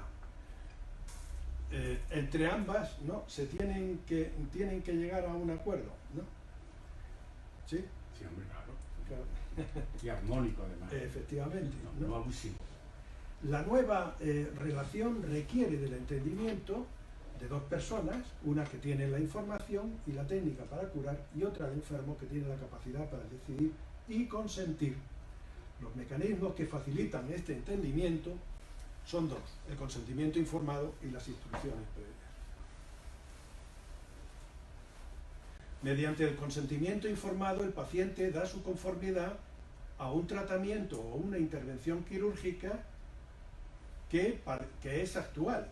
Entre ambas, ¿no? Se tienen que llegar a un acuerdo, ¿no? ¿Sí? Sí, hombre, claro. Claro. Y armónico, además. Efectivamente, No, ¿no? no abusivo. La nueva relación requiere del entendimiento de dos personas, una que tiene la información y la técnica para curar y otra el enfermo que tiene la capacidad para decidir y consentir. Los mecanismos que facilitan este entendimiento son dos: el consentimiento informado y las instrucciones previas. Mediante el consentimiento informado, el paciente da su conformidad a un tratamiento o una intervención quirúrgica que es actual,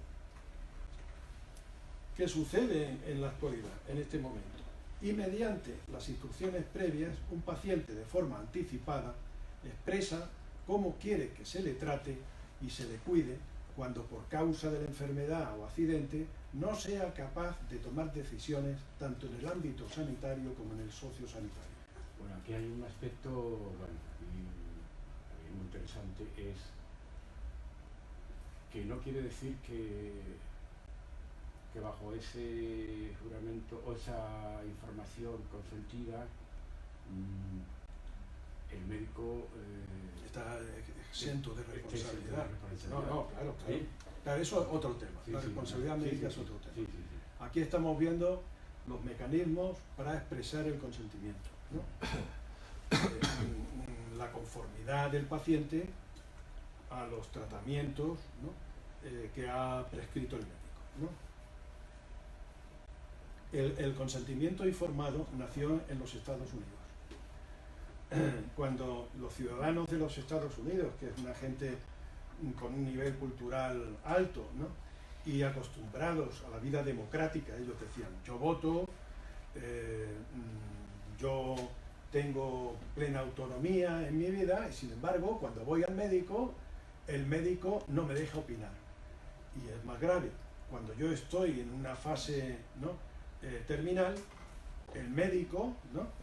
que sucede en la actualidad, en este momento. Y mediante las instrucciones previas, un paciente de forma anticipada expresa cómo quiere que se le trate y se le cuide cuando por causa de la enfermedad o accidente no sea capaz de tomar decisiones tanto en el ámbito sanitario como en el sociosanitario. Bueno, aquí hay un aspecto, bueno, muy interesante, es que no quiere decir que bajo ese juramento o esa información consentida el médico está exento de responsabilidad. No, No, claro. ¿Sí? Claro, eso es otro tema. Sí, La sí, responsabilidad sí, médica sí, es otro tema. sí, sí, sí. Aquí estamos viendo los mecanismos para expresar el consentimiento, ¿no? La conformidad del paciente a los tratamientos, ¿no? Que ha prescrito el médico, ¿no? El consentimiento informado nació en los Estados Unidos. Cuando los ciudadanos de los Estados Unidos, que es una gente con un nivel cultural alto, ¿no? Y acostumbrados a la vida democrática, ellos decían: yo voto, yo tengo plena autonomía en mi vida, y sin embargo, cuando voy al médico, el médico no me deja opinar. Y es más grave, cuando yo estoy en una fase, ¿no? Terminal, el médico, ¿no?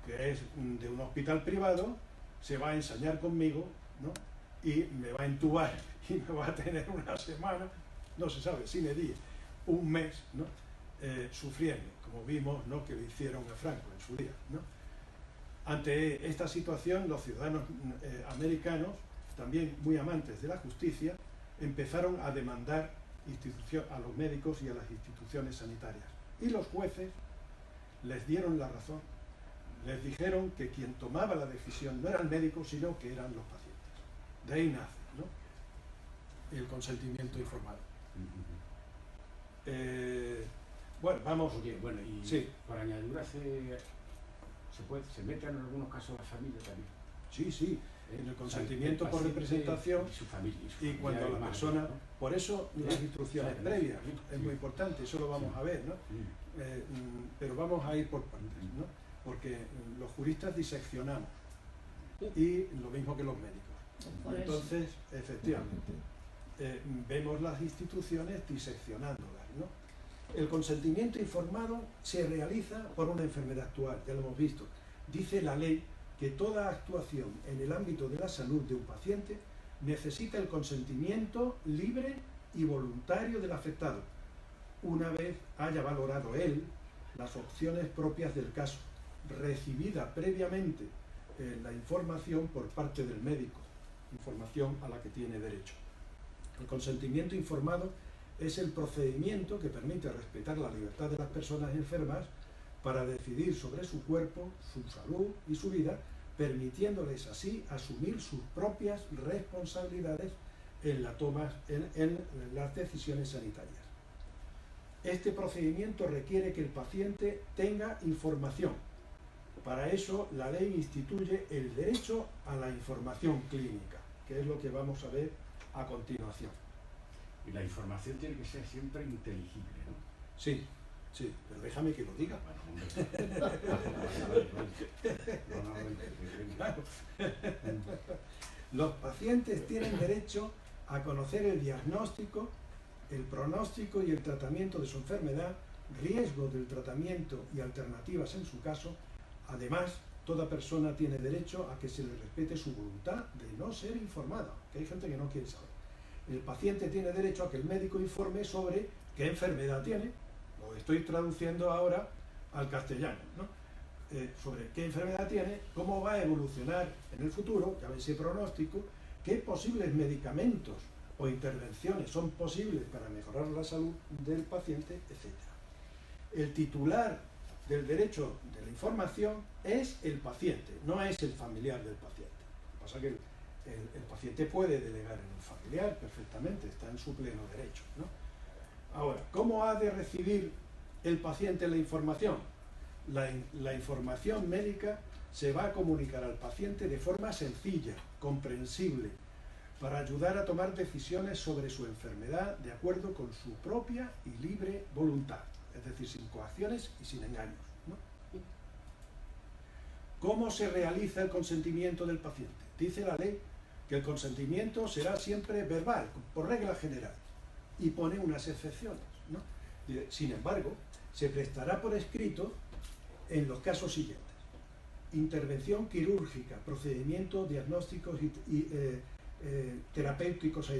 Que es de un hospital privado, se va a ensañar conmigo, ¿no? Y me va a entubar y me va a tener una semana, no se sabe, sine die, un mes, ¿no? Sufriendo, como vimos, ¿no? Que le hicieron a Franco en su día, ¿no? Ante esta situación, los ciudadanos americanos, también muy amantes de la justicia, empezaron a demandar a los médicos y a las instituciones sanitarias. Y los jueces les dieron la razón. Les dijeron que quien tomaba la decisión no era el médico, sino que eran los pacientes. De ahí nace, ¿no? El consentimiento informado. Bueno, vamos. Oye, bueno, y sí. por añadidura se mete en algunos casos la familia también. Sí, sí. En el consentimiento por representación y su familia, y cuando la persona, ¿no? Por eso las instrucciones previas, ¿no? Es muy importante, eso lo vamos a ver, ¿no? Pero vamos a ir por partes, ¿no? Porque los juristas diseccionamos y lo mismo que los médicos. Entonces, efectivamente, vemos las instituciones diseccionándolas, ¿no? El consentimiento informado se realiza por una enfermedad actual, ya lo hemos visto. Dice la ley que toda actuación en el ámbito de la salud de un paciente necesita el consentimiento libre y voluntario del afectado, una vez haya valorado él las opciones propias del caso, recibida previamente la información por parte del médico, información a la que tiene derecho. El consentimiento informado es el procedimiento que permite respetar la libertad de las personas enfermas para decidir sobre su cuerpo, su salud y su vida, permitiéndoles así asumir sus propias responsabilidades en las decisiones sanitarias. Este procedimiento requiere que el paciente tenga información. Para eso, la ley instituye el derecho a la información clínica, que es lo que vamos a ver a continuación. Y la información tiene que ser siempre inteligible, ¿no? Sí, sí, pero déjame que lo diga. Bueno, hombre. Los pacientes tienen derecho a conocer el diagnóstico, el pronóstico y el tratamiento de su enfermedad, riesgo del tratamiento y alternativas en su caso. Además, toda persona tiene derecho a que se le respete su voluntad de no ser informada, que hay gente que no quiere saber. El paciente tiene derecho a que el médico informe sobre qué enfermedad tiene, lo estoy traduciendo ahora al castellano, ¿no? Sobre qué enfermedad tiene, cómo va a evolucionar en el futuro, ya ese pronóstico, qué posibles medicamentos o intervenciones son posibles para mejorar la salud del paciente, etc. El titular del derecho de la información es el paciente, no es el familiar del paciente. Lo que pasa es que el paciente puede delegar en un familiar perfectamente, está en su pleno derecho, ¿no? Ahora, ¿cómo ha de recibir el paciente la información? La información médica se va a comunicar al paciente de forma sencilla, comprensible, para ayudar a tomar decisiones sobre su enfermedad de acuerdo con su propia y libre voluntad, es decir, sin coacciones y sin engaños, ¿no? ¿Cómo se realiza el consentimiento del paciente? Dice la ley que el consentimiento será siempre verbal, por regla general, y pone unas excepciones, ¿no? Sin embargo, se prestará por escrito en los casos siguientes: intervención quirúrgica, procedimientos diagnósticos y terapéuticos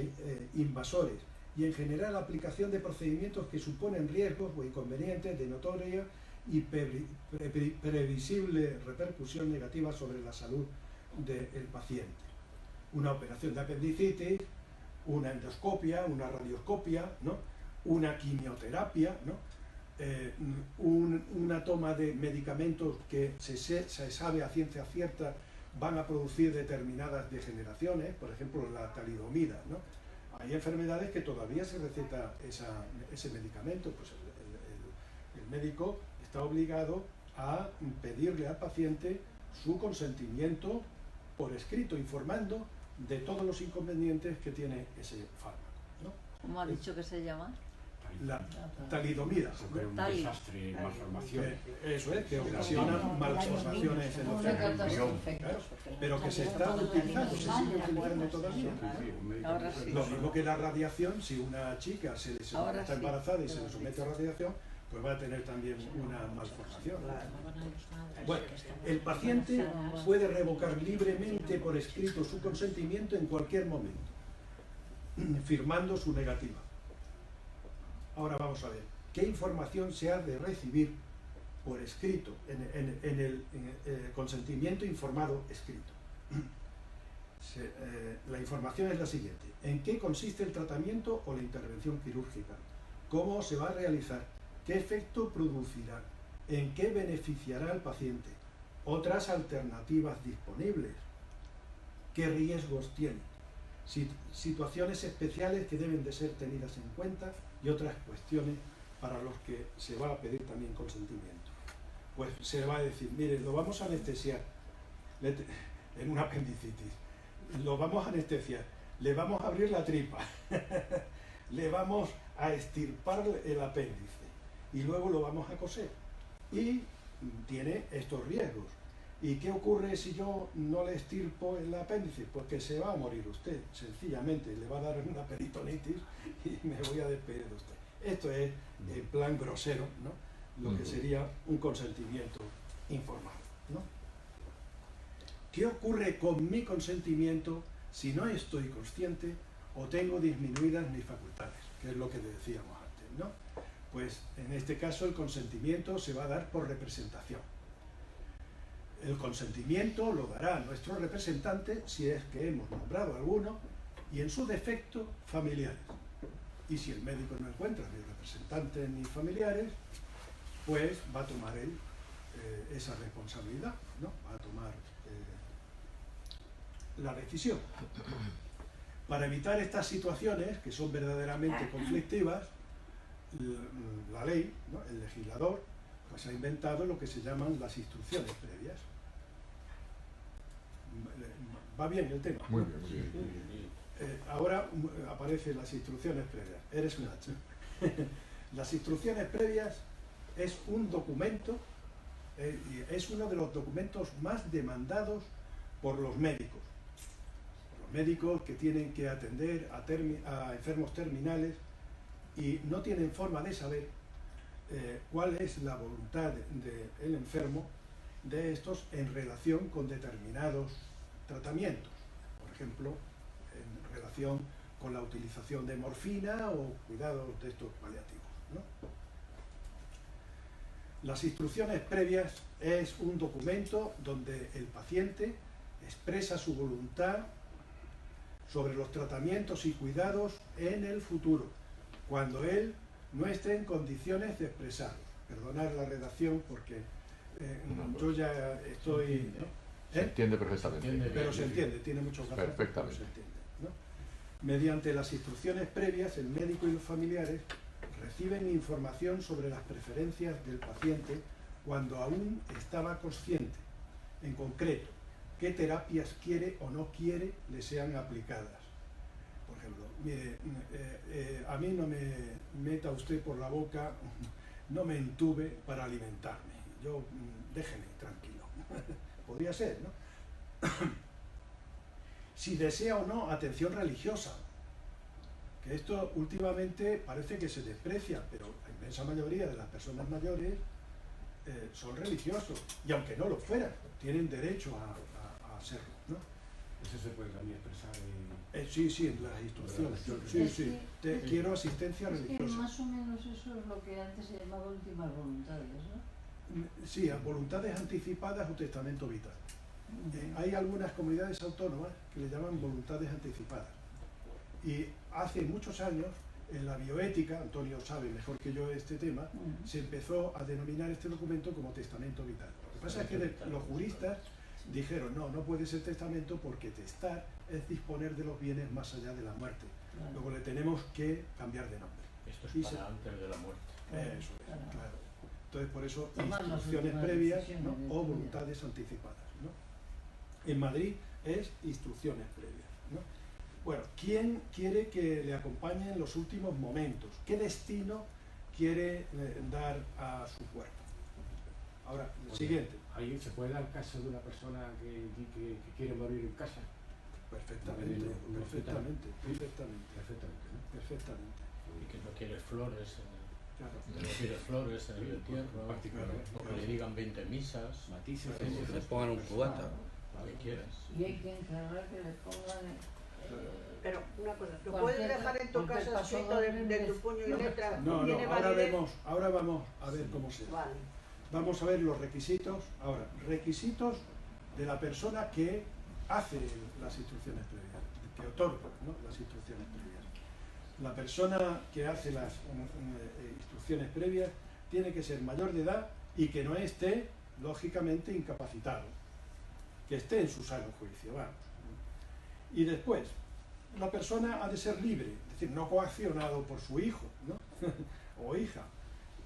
invasores, y en general aplicación de procedimientos que suponen riesgos o inconvenientes de notoria y previsible repercusión negativa sobre la salud del paciente. Una operación de apendicitis, una endoscopia, una radioscopia, ¿no? Una quimioterapia, ¿no? Una toma de medicamentos que se sabe a ciencia cierta van a producir determinadas degeneraciones, por ejemplo la talidomida, ¿no? Hay enfermedades que todavía se receta ese medicamento, pues el médico está obligado a pedirle al paciente su consentimiento por escrito, informando de todos los inconvenientes que tiene ese fármaco, ¿no? ¿Cómo ha dicho que se llama? La talidomida, Super un desastre, malformación. Eso es, que ocasiona malformaciones en los cerebros, claro, pero que se está utilizando, se sigue utilizando todavía. Ahora sí. Lo mismo que la radiación, si una chica Ahora está sí. embarazada y se le somete a radiación, pues va a tener también una malformación. Bueno, el paciente puede revocar libremente por escrito su consentimiento en cualquier momento, firmando su negativa. Ahora vamos a ver, ¿qué información se ha de recibir por escrito, en el consentimiento informado escrito? La información es la siguiente: ¿en qué consiste el tratamiento o la intervención quirúrgica? ¿Cómo se va a realizar? ¿Qué efecto producirá? ¿En qué beneficiará al paciente? Otras alternativas disponibles. ¿Qué riesgos tiene? Situaciones especiales que deben de ser tenidas en cuenta y otras cuestiones para los que se va a pedir también consentimiento. Pues se le va a decir, mire, lo vamos a anestesiar en una apendicitis, lo vamos a anestesiar, le vamos a abrir la tripa, le vamos a extirpar el apéndice y luego lo vamos a coser. Y tiene estos riesgos. ¿Y qué ocurre si yo no le extirpo el apéndice? Pues que se va a morir usted, sencillamente, le va a dar una peritonitis y me voy a despedir de usted. Esto es, en plan grosero, ¿no? Lo que sería un consentimiento informado, ¿no? ¿Qué ocurre con mi consentimiento si no estoy consciente o tengo disminuidas mis facultades? que es lo que decíamos antes, ¿no? Pues en este caso el consentimiento se va a dar por representación. El consentimiento lo dará nuestro representante si es que hemos nombrado alguno y en su defecto familiares. Y si el médico no encuentra ni representantes ni familiares, pues va a tomar él esa responsabilidad, ¿no? Va a tomar la decisión. Para evitar estas situaciones, que son verdaderamente conflictivas, la ley, ¿no? El legislador, pues ha inventado lo que se llaman las instrucciones previas. ¿Va bien el tema? Muy bien, muy bien. Ahora aparecen las instrucciones previas. Eres un hacha. Las instrucciones previas es un documento, es uno de los documentos más demandados por los médicos. Los médicos que tienen que atender a enfermos terminales y no tienen forma de saber cuál es la voluntad del enfermo de estos en relación con determinados tratamientos. Por ejemplo, en relación con la utilización de morfina o cuidados de estos paliativos, ¿no? Las instrucciones previas es un documento donde el paciente expresa su voluntad sobre los tratamientos y cuidados en el futuro, cuando él no esté en condiciones de expresarlo. Perdonad la redacción porque yo ya estoy... ¿no? Se entiende perfectamente. Pero se entiende, tiene muchos gastos. Perfectamente. Se entiende, ¿no? Mediante las instrucciones previas, el médico y los familiares reciben información sobre las preferencias del paciente cuando aún estaba consciente. En concreto, qué terapias quiere o no quiere le sean aplicadas. Por ejemplo, mire, a mí no me meta usted por la boca, no me entube para alimentarme. Yo, déjeme tranquilo. Podría ser, ¿no? Si desea o no atención religiosa, que esto últimamente parece que se desprecia, pero la inmensa mayoría de las personas mayores son religiosos, y aunque no lo fueran, tienen derecho a serlo, ¿no? Eso se puede también expresar en... Sí, en las instrucciones. Sí. Quiero asistencia Es que religiosa. más o menos eso es lo que antes se llamaba últimas voluntades, ¿no? Sí, a voluntades anticipadas o testamento vital. Hay algunas comunidades autónomas que le llaman voluntades anticipadas. Y hace muchos años, en la bioética, Antonio sabe mejor que yo este tema, se empezó a denominar este documento como testamento vital. Lo que pasa es que los juristas dijeron, no puede ser testamento porque testar es disponer de los bienes más allá de la muerte. Claro. Luego le tenemos que cambiar de nombre. Esto es Y para antes de la muerte. Eso es, claro. Entonces, por eso, Tomar las instrucciones últimas previas, decisiones ¿no? de tu O vida. voluntades anticipadas, ¿no? En Madrid es instrucciones previas, ¿no? Bueno, ¿quién quiere que le acompañe en los últimos momentos? ¿Qué destino quiere dar a su cuerpo? Ahora, el siguiente. Ahí se puede dar el caso de una persona que quiere morir en casa. Perfectamente, En un hospital. perfectamente, ¿no? Perfectamente. Y que no quiere flores, Claro. que no quiere flores en el entierro, Particularmente. o que le digan 20 misas, Matices. Que les pongan un cubata. lo que quieras. Y hay que encargar que le pongan... Pero una cosa, ¿lo Cualquier- puedes dejar en tu cualquier casa paso escrito de tu puño y letra? No, ¿Tiene ahora validez? vamos a ver cómo se da. Vale. Vamos a ver los requisitos. Ahora, requisitos de la persona que hace las instrucciones previas, que otorga, ¿no? Las instrucciones previas. La persona que hace las instrucciones previas tiene que ser mayor de edad y que no esté, lógicamente, incapacitado. Que esté en su sano juicio, vamos. Y después, la persona ha de ser libre, es decir, no coaccionado por su hijo, ¿no? O hija.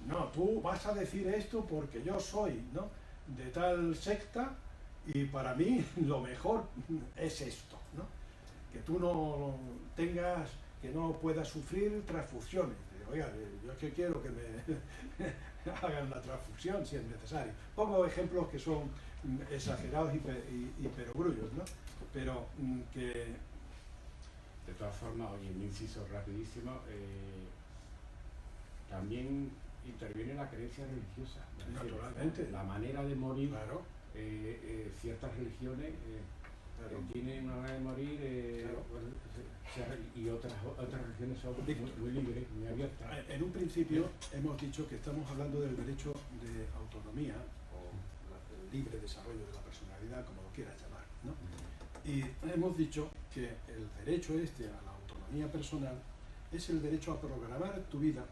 No, tú vas a decir esto porque yo soy, ¿no? De tal secta y para mí lo mejor es esto, ¿no? Que tú no tengas, que no puedas sufrir transfusiones. Oiga, yo es que quiero que me hagan la transfusión si es necesario. Pongo ejemplos que son exagerados y perogrullos, ¿no? Pero que... De todas formas, oye, un inciso rapidísimo, también interviene la creencia religiosa. Es decir, Naturalmente. la manera de morir, Claro. ciertas religiones Claro. tiene una gana de morir Claro. bueno, y otras regiones son muy libres, muy abiertas. En un principio hemos dicho que estamos hablando del derecho de autonomía o libre desarrollo de la personalidad, como lo quieras llamar, ¿no? Y hemos dicho que el derecho este a la autonomía personal es el derecho a programar tu vida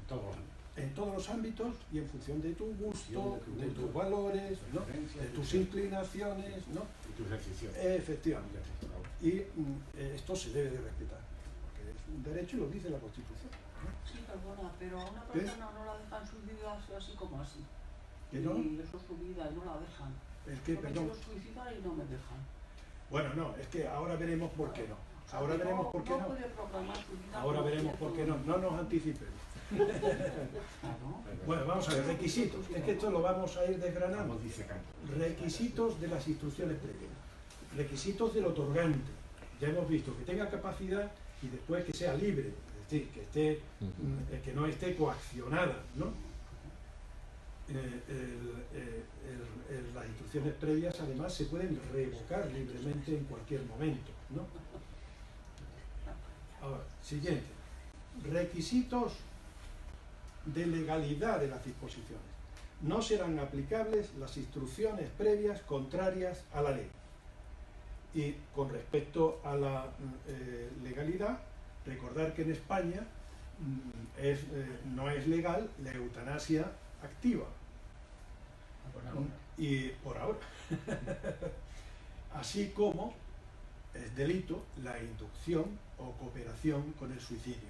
Todo. en todos los ámbitos y en función de tu gusto, De de tus valores, ¿no? preferencias, De tus inclinaciones, ¿no? Y tus decisiones. Efectivamente. Y esto se debe de respetar, porque es un derecho y lo dice la Constitución. Sí, perdona, pero a una ¿Qué? persona no la dejan su vida así como así. ¿Que no? Y eso es su vida y no la dejan. Es que, Yo me perdón. quiero suicidar y no me dejan. Bueno, no, es que ahora veremos por qué no. O sea, Ahora que veremos por qué no no. puede programar su vida Ahora como veremos quiere por qué todo no. el No mundo. nos anticipemos. Claro. Bueno, vamos a ver, requisitos. Es que esto lo vamos a ir desgranando. Como dice Kant. Requisitos de las instrucciones previas. Requisitos del otorgante. Ya hemos visto que tenga capacidad y después que sea libre, es decir, que esté, que no esté coaccionada, ¿no? Las instrucciones previas además se pueden revocar libremente en cualquier momento, ¿no? Ahora, siguiente. Requisitos de legalidad de las disposiciones. No serán aplicables las instrucciones previas contrarias a la ley. Y con respecto a la legalidad, recordar que en España no es legal la eutanasia activa. Y por ahora. Así como es delito la inducción o cooperación con el suicidio.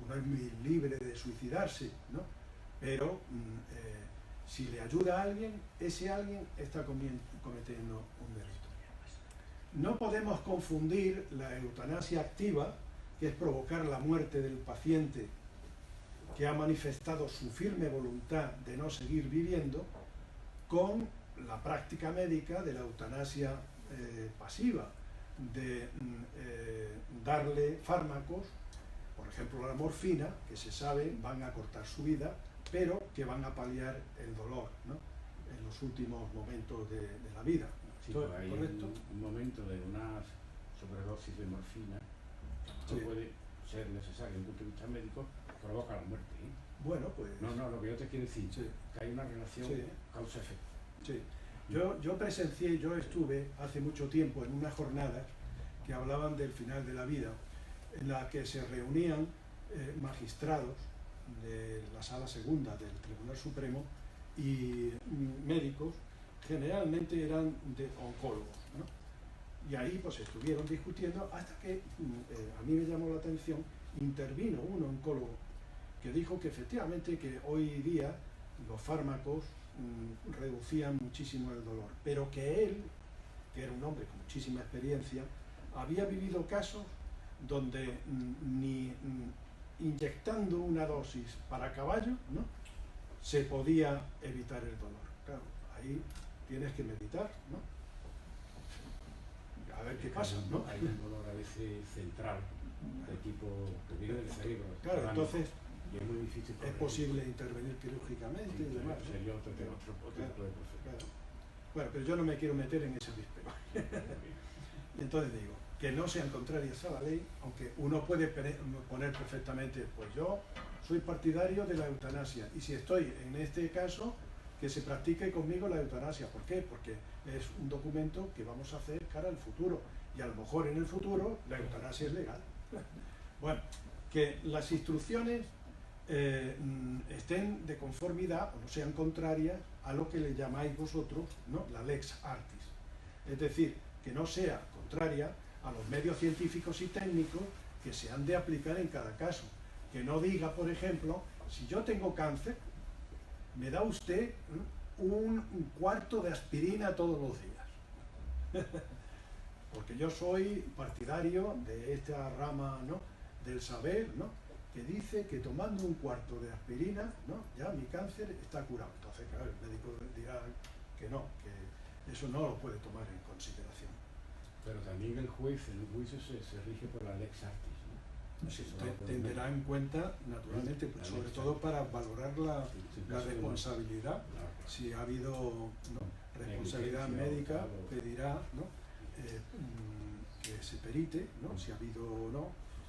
Uno es muy libre de suicidarse, ¿no? Pero si le ayuda a alguien, ese alguien está cometiendo un delito. No podemos confundir la eutanasia activa, que es provocar la muerte del paciente que ha manifestado su firme voluntad de no seguir viviendo, con la práctica médica de la eutanasia pasiva, de darle fármacos, por ejemplo la morfina, que se sabe van a cortar su vida, pero que van a paliar el dolor, ¿no? En los últimos momentos de la vida. Sí, ¿Esto pues es hay correcto? un momento de una sobredosis de morfina, Sí. no puede ser necesario desde el punto de vista médico, provoca la muerte. ¿Eh? Bueno, pues... No, lo que yo te quiero decir, Sí. que hay una relación Sí. causa-efecto. Sí. Yo estuve hace mucho tiempo en unas jornadas que hablaban del final de la vida, en la que se reunían magistrados de la Sala Segunda del Tribunal Supremo y médicos, generalmente eran de oncólogos, ¿no? Y ahí pues estuvieron discutiendo hasta que a mí me llamó la atención, intervino un oncólogo que dijo que efectivamente que hoy día los fármacos reducían muchísimo el dolor, pero que él, que era un hombre con muchísima experiencia, había vivido casos donde ni inyectando una dosis para caballo, ¿no?, se podía evitar el dolor. Claro, ahí tienes que meditar, ¿no? A ver qué pasa, ¿no? Hay un dolor a veces central, de tipo que viene del cerebro. Claro, entonces y es muy difícil. es posible intervenir quirúrgicamente y demás, ¿no? Sería otro tema, otro tipo de proceso. Claro. Bueno, pero yo no me quiero meter en ese avispero. Entonces digo, que no sean contrarias a la ley, aunque uno puede poner perfectamente, pues yo soy partidario de la eutanasia, y si estoy en este caso, que se practique conmigo la eutanasia. ¿Por qué? Porque es un documento que vamos a hacer cara al futuro, y a lo mejor en el futuro la eutanasia es legal. Bueno, que las instrucciones estén de conformidad o no sean contrarias a lo que le llamáis vosotros, ¿no?, la lex artis. Es decir, que no sea contraria a los medios científicos y técnicos que se han de aplicar en cada caso. Que no diga, por ejemplo, si yo tengo cáncer, me da usted un cuarto de aspirina todos los días. Porque yo soy partidario de esta rama, ¿no?, del saber, ¿no?, que dice que tomando un cuarto de aspirina, ¿no?, ya mi cáncer está curado. Entonces, claro, el médico dirá que no, que eso no lo puede tomar en consideración. Pero también el juez en el juicio se rige por la lex artis, ¿no? tendrá en cuenta, naturalmente, pues, sobre todo para valorar la responsabilidad. Si ha habido, ¿no?, responsabilidad médica, pedirá, ¿no?, que se perite, ¿no?, si ha habido o no.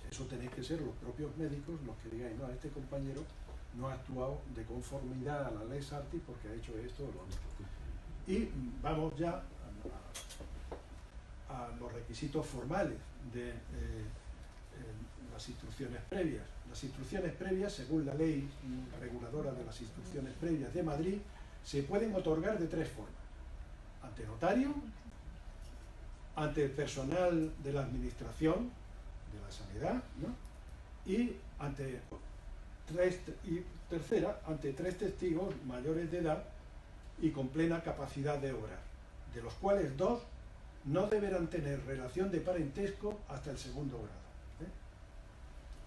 Eso tenéis que ser los propios médicos los que digáis, no, este compañero no ha actuado de conformidad a la ley Sarti porque ha hecho esto o lo otro. Y vamos ya a los requisitos formales de las instrucciones previas. Las instrucciones previas, según la ley reguladora de las instrucciones previas de Madrid, se pueden otorgar de 3 formas: ante notario, ante el personal de la administración de la sanidad, ¿no?, y tercera, ante 3 testigos mayores de edad y con plena capacidad de obrar, de los cuales 2 no deberán tener relación de parentesco hasta el 2º grado.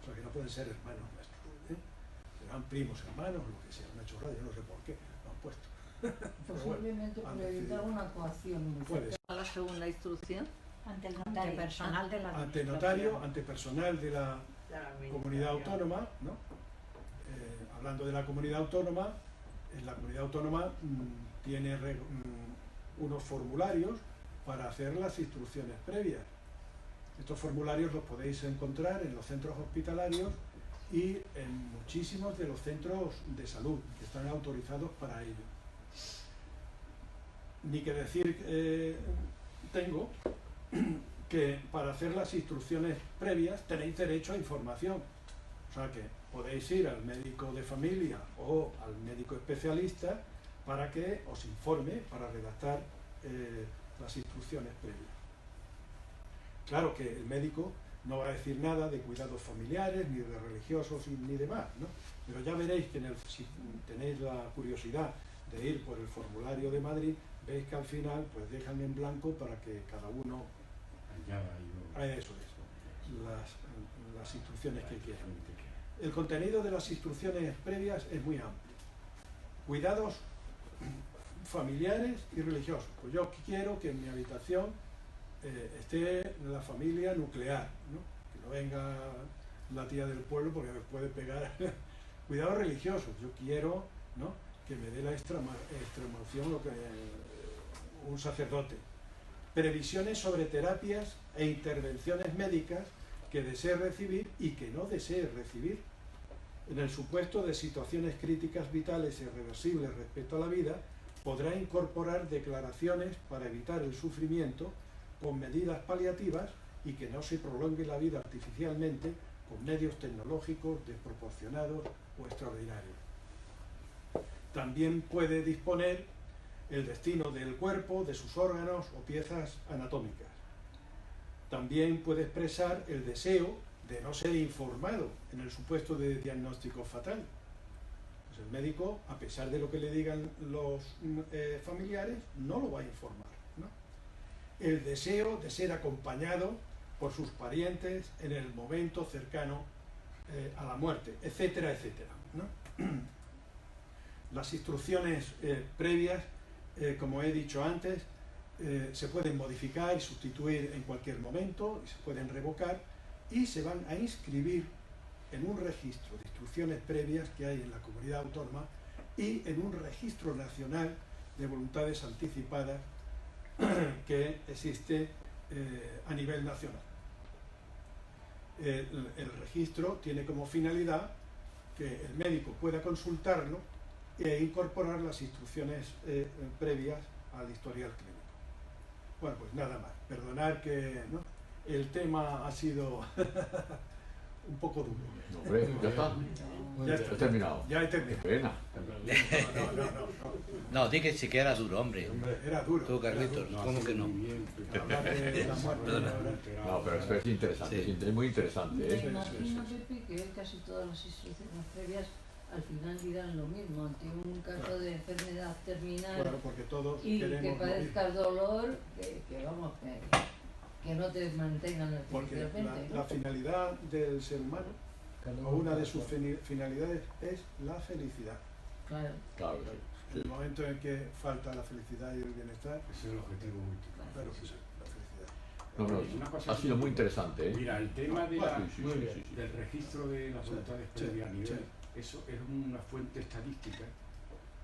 O sea, que no pueden ser hermanos nuestros. Serán primos, hermanos, lo que sea, una chorrada, yo no sé por qué lo han puesto. Posiblemente por evitar una coacción muy fuerte. Puede La segunda instrucción. Ante el notario, personal de la ante administración. notario, ante personal de la de la comunidad administración. autónoma, ¿no? Hablando de la comunidad autónoma, en la comunidad autónoma tiene unos formularios para hacer las instrucciones previas. Estos formularios los podéis encontrar en los centros hospitalarios y en muchísimos de los centros de salud que están autorizados para ello. Ni que decir tengo que para hacer las instrucciones previas tenéis derecho a información. O sea que podéis ir al médico de familia o al médico especialista para que os informe para redactar las instrucciones previas. Claro que el médico no va a decir nada de cuidados familiares, ni de religiosos, ni demás, ¿no? Pero ya veréis que si tenéis la curiosidad de ir por el formulario de Madrid, veis que al final pues dejan en blanco para que cada uno eso es, las instrucciones que quieran. El contenido de las instrucciones previas es muy amplio. Cuidados familiares y religiosos. Pues yo quiero que en mi habitación esté la familia nuclear, ¿no? Que no venga la tía del pueblo porque me puede pegar. Cuidados religiosos. Yo quiero, ¿no?, que me dé la extremaunción un sacerdote. Previsiones sobre terapias e intervenciones médicas que desee recibir y que no desee recibir. En el supuesto de situaciones críticas vitales e irreversibles respecto a la vida, podrá incorporar declaraciones para evitar el sufrimiento con medidas paliativas y que no se prolongue la vida artificialmente con medios tecnológicos desproporcionados o extraordinarios. También puede disponer el destino del cuerpo, de sus órganos o piezas anatómicas. También puede expresar el deseo de no ser informado en el supuesto de diagnóstico fatal. Pues el médico, a pesar de lo que le digan los familiares, no lo va a informar, ¿no? El deseo de ser acompañado por sus parientes en el momento cercano a la muerte, etcétera, etcétera, ¿no? Las instrucciones previas, como he dicho antes, se pueden modificar y sustituir en cualquier momento, y se pueden revocar, y se van a inscribir en un registro de instrucciones previas que hay en la comunidad autónoma y en un registro nacional de voluntades anticipadas que existe a nivel nacional. El registro tiene como finalidad que el médico pueda consultarlo e incorporar las instrucciones previas al historial clínico. Bueno, pues nada más. Perdonad que, ¿no?, el tema ha sido un poco duro. No, hombre, ya está. Ya está. He terminado. Ya he Qué terminado. pena. No. No, di que sí que era duro, hombre. Era duro. Tú, Carlitos, ¿cómo que no? Hablar de la muerte ahora. No, pero esto es interesante, Sí. es muy interesante, Me ¿eh? imagino, Pepe, que casi todas las instrucciones previas al final dirán lo mismo. Ante un caso de enfermedad terminal Claro, porque todos y que queremos morir. padezcas dolor, que vamos, que no te mantengan Porque artificialmente, la ¿no? finalidad del ser humano, o una de sus finalidades, es la felicidad. Claro. Claro, En el momento en que falta la felicidad y el bienestar, Ese es el objetivo último. claro que sí, la felicidad. No, no, una cosa ha sido muy interesante, ¿eh? Mira, el tema de la- Sí, sí, Muy sí, bien. sí, sí. del registro de las voluntades Sí, previas a nivel, sí. eso es una fuente estadística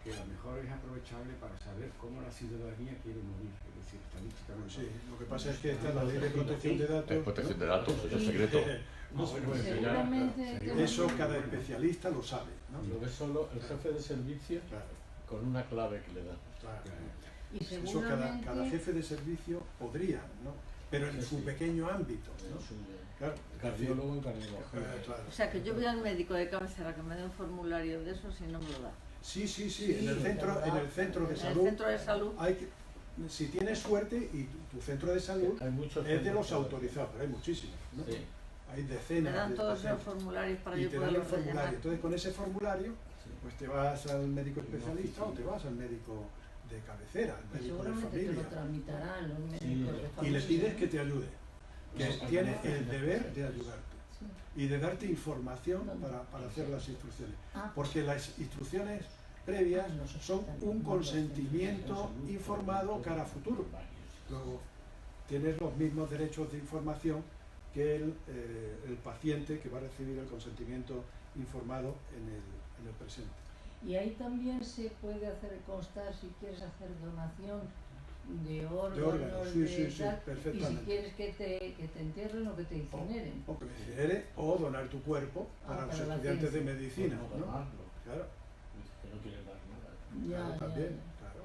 que a lo mejor es aprovechable para saber cómo la ciudadanía quiere morir, es decir, estadísticamente. Sí, lo que pasa es que está la ley de protección de datos. Es protección ¿no? de datos, eso es secreto. Ah, bueno, Pues Seguramente sería- Eso cada especialista lo sabe, ¿no? Lo ve solo el jefe de servicio Claro, con una clave que le da. claro. y Eso seguramente cada jefe de servicio podría, ¿no? Pero en Sí, su sí. pequeño ámbito, ¿no? Es un Claro, cardiólogo en cardiología. claro. o sea que yo voy al médico de cabecera que me dé un formulario de eso si no me lo da. Sí, sí, sí, en el centro de En el salud, centro de salud. hay que, si tienes suerte y tu centro de salud Hay muchos es de centros los que- autorizados, pero hay muchísimos, ¿no? Sí. Hay Me decenas dan de todos esos centros. formularios para Y yo te dan el poderlos formulario. rellenar. Entonces con ese formulario, pues te vas al médico especialista o te vas al médico de cabecera, al Y médico de seguramente te lo familia, tramitarán los médicos de y familia. le pides que te ayude, que Sí. tiene el deber de ayudarte Sí. y de darte información ¿Dónde? para hacer las instrucciones. Ah. Porque las instrucciones previas son un consentimiento informado cara a futuro. Luego, tienes los mismos derechos de información que el paciente que va a recibir el consentimiento informado en el presente. Y ahí también se puede hacer constar si quieres hacer donación de órganos, sí, sí, sí, tal, y si perfectamente. quieres que te entierren o que te incineren. O que me incinere, o donar tu cuerpo para los para la estudiantes de ciencia. medicina, No ¿no? donarlo, Claro, que no quiere dar nada. Ya, claro, también, ya. claro.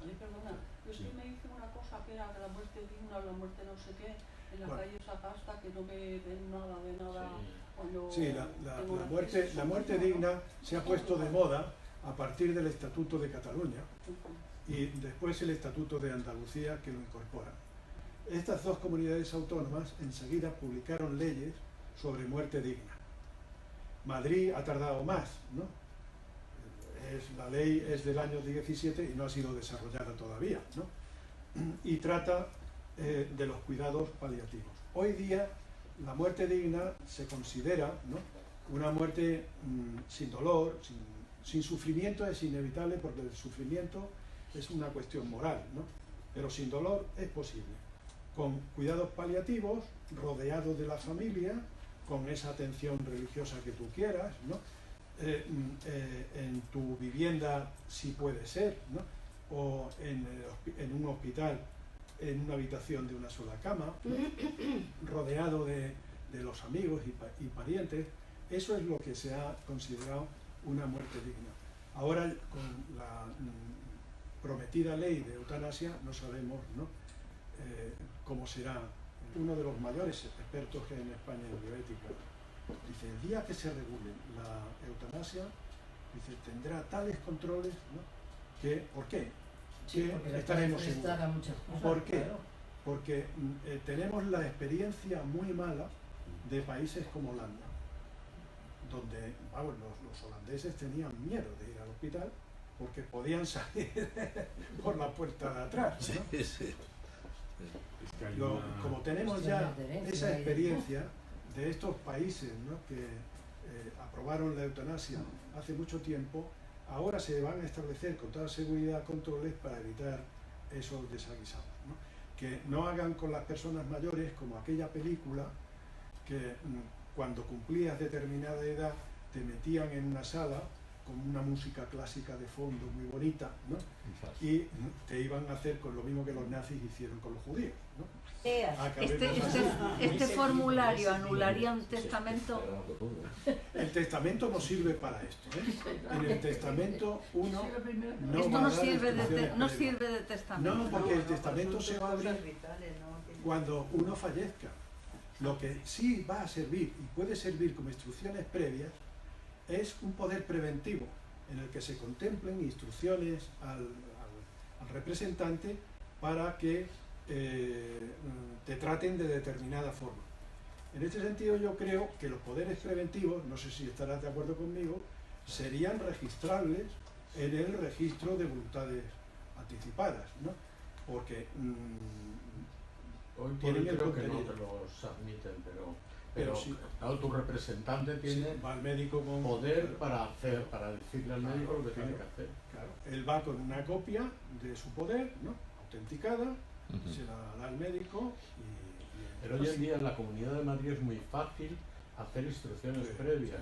Ay, perdona, yo sí me hice una cosa que era de la muerte digna, la muerte no sé qué, en la Bueno. calle Sagasta, que no me den nada de nada cuando Sí, tengo la muerte digna se ha puesto de moda a partir del Estatuto de Cataluña y después el Estatuto de Andalucía que lo incorpora. Estas dos comunidades autónomas enseguida publicaron leyes sobre muerte digna. Madrid ha tardado más, ¿no? La ley es del año 17 y no ha sido desarrollada todavía, ¿no? Y trata de los cuidados paliativos. Hoy día la muerte digna se considera, ¿no?, una muerte sin dolor, sin sufrimiento. Es inevitable porque el sufrimiento es una cuestión moral, ¿no? Pero sin dolor es posible. Con cuidados paliativos, rodeado de la familia, con esa atención religiosa que tú quieras, ¿no? En tu vivienda si puede ser, ¿no? O en un hospital, en una habitación de una sola cama, rodeado de los amigos y parientes. Eso es lo que se ha considerado una muerte digna. Ahora, con la prometida ley de eutanasia, no sabemos, ¿no?, cómo será. Uno de los mayores expertos que hay en España en bioética dice: el día que se regule la eutanasia, dice, tendrá tales controles, ¿no?, que, ¿por qué? Sí, Que porque le estaremos puedes prestar seguros. a muchas cosas, ¿Por qué? claro. Porque tenemos la experiencia muy mala de países como Holanda, donde, vamos, los holandeses tenían miedo de ir al hospital porque podían salir por la puerta de atrás, ¿no? Es que hay una- Como tenemos Cuestiones ya de herencia esa y de- experiencia de estos países, ¿no?, que aprobaron la eutanasia hace mucho tiempo, ahora se van a establecer con toda seguridad controles para evitar esos desaguisados, ¿no? Que no hagan con las personas mayores como aquella película que cuando cumplías determinada edad te metían en una sala con una música clásica de fondo muy bonita, ¿no?, y te iban a hacer con lo mismo que los nazis hicieron con los judíos, ¿no? Este formulario anularía un testamento. El testamento no sirve para esto, ¿eh? En el testamento uno no Esto va a no dar sirve instrucciones no previas. sirve de testamento. No, porque el testamento se va a abrir vitales, ¿no? cuando uno fallezca. Lo que sí va a servir y puede servir como instrucciones previas es un poder preventivo en el que se contemplen instrucciones al representante para que te traten de determinada forma. En este sentido, yo creo que los poderes preventivos, no sé si estarás de acuerdo conmigo, serían registrables en el registro de voluntades anticipadas, ¿no? Porque Hoy por tienen hoy el creo que no contenido. te los admiten, pero Pero sí. claro, tu representante tiene Sí, va al médico con poder para decirle al médico lo que tiene que hacer. Claro, él va con una copia de su poder, ¿no?, autenticada, se la da al médico Pero hoy en día en la Comunidad de Madrid es muy fácil hacer instrucciones previas.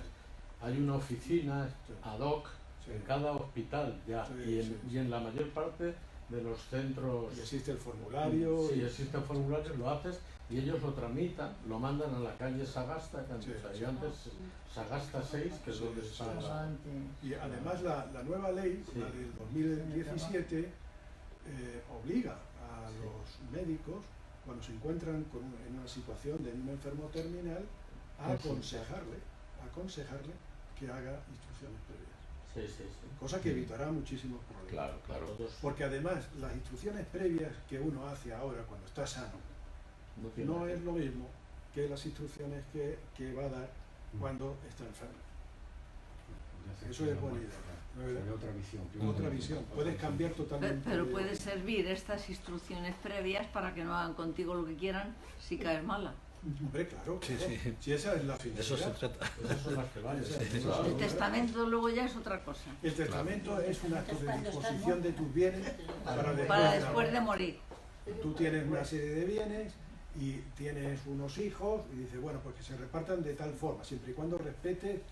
Hay una oficina ad hoc en cada hospital ya y en la mayor parte de los centros. Y existe el formulario. Sí, existe el formulario, lo haces y ellos lo tramitan, lo mandan a la calle Sagasta, que antes Sagasta 6, que es donde está la... Y además la nueva ley, la del 2017, obliga a los médicos, cuando se encuentran en una situación de un enfermo terminal, a aconsejarle que haga instrucciones previas. Cosa que evitará muchísimos problemas. Claro. Porque además las instrucciones previas que uno hace ahora cuando está sano no es lo mismo que las instrucciones que va a dar cuando está enfermo. Eso es buena idea. Sería otra visión. Otra visión. Puedes cambiar totalmente. Pero puede servir estas instrucciones previas para que no hagan contigo lo que quieran si caes mala. Hombre, claro. Si esa es la finalidad. Eso se trata. Esas son las que valen. El testamento luego ya es otra cosa. El testamento es un acto de disposición de tus bienes para después de morir. Tú tienes una serie de bienes y tienes unos hijos y dices, bueno, pues que se repartan de tal forma, siempre y cuando respete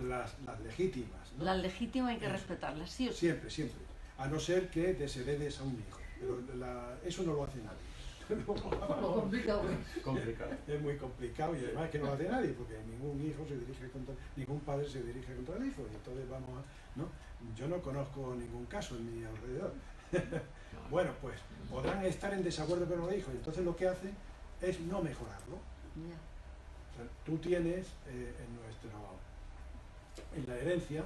las legítimas, ¿no? Las legítimas hay que respetarlas, sí o sí. Siempre. A no ser que desheredes a un hijo. Pero eso no lo hace nadie. Complicado. Es muy complicado y además que no lo hace nadie, porque ningún hijo se dirige contra, ningún padre se dirige contra el hijo. Y entonces vamos a, ¿no? Yo no conozco ningún caso en mi alrededor. Bueno, pues podrán estar en desacuerdo con los hijos y entonces lo que hacen es no mejorarlo. O sea, tú tienes en la herencia,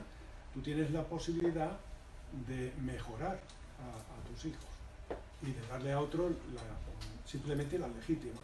tú tienes la posibilidad de mejorar a tus hijos y de darle a otro simplemente la legítima.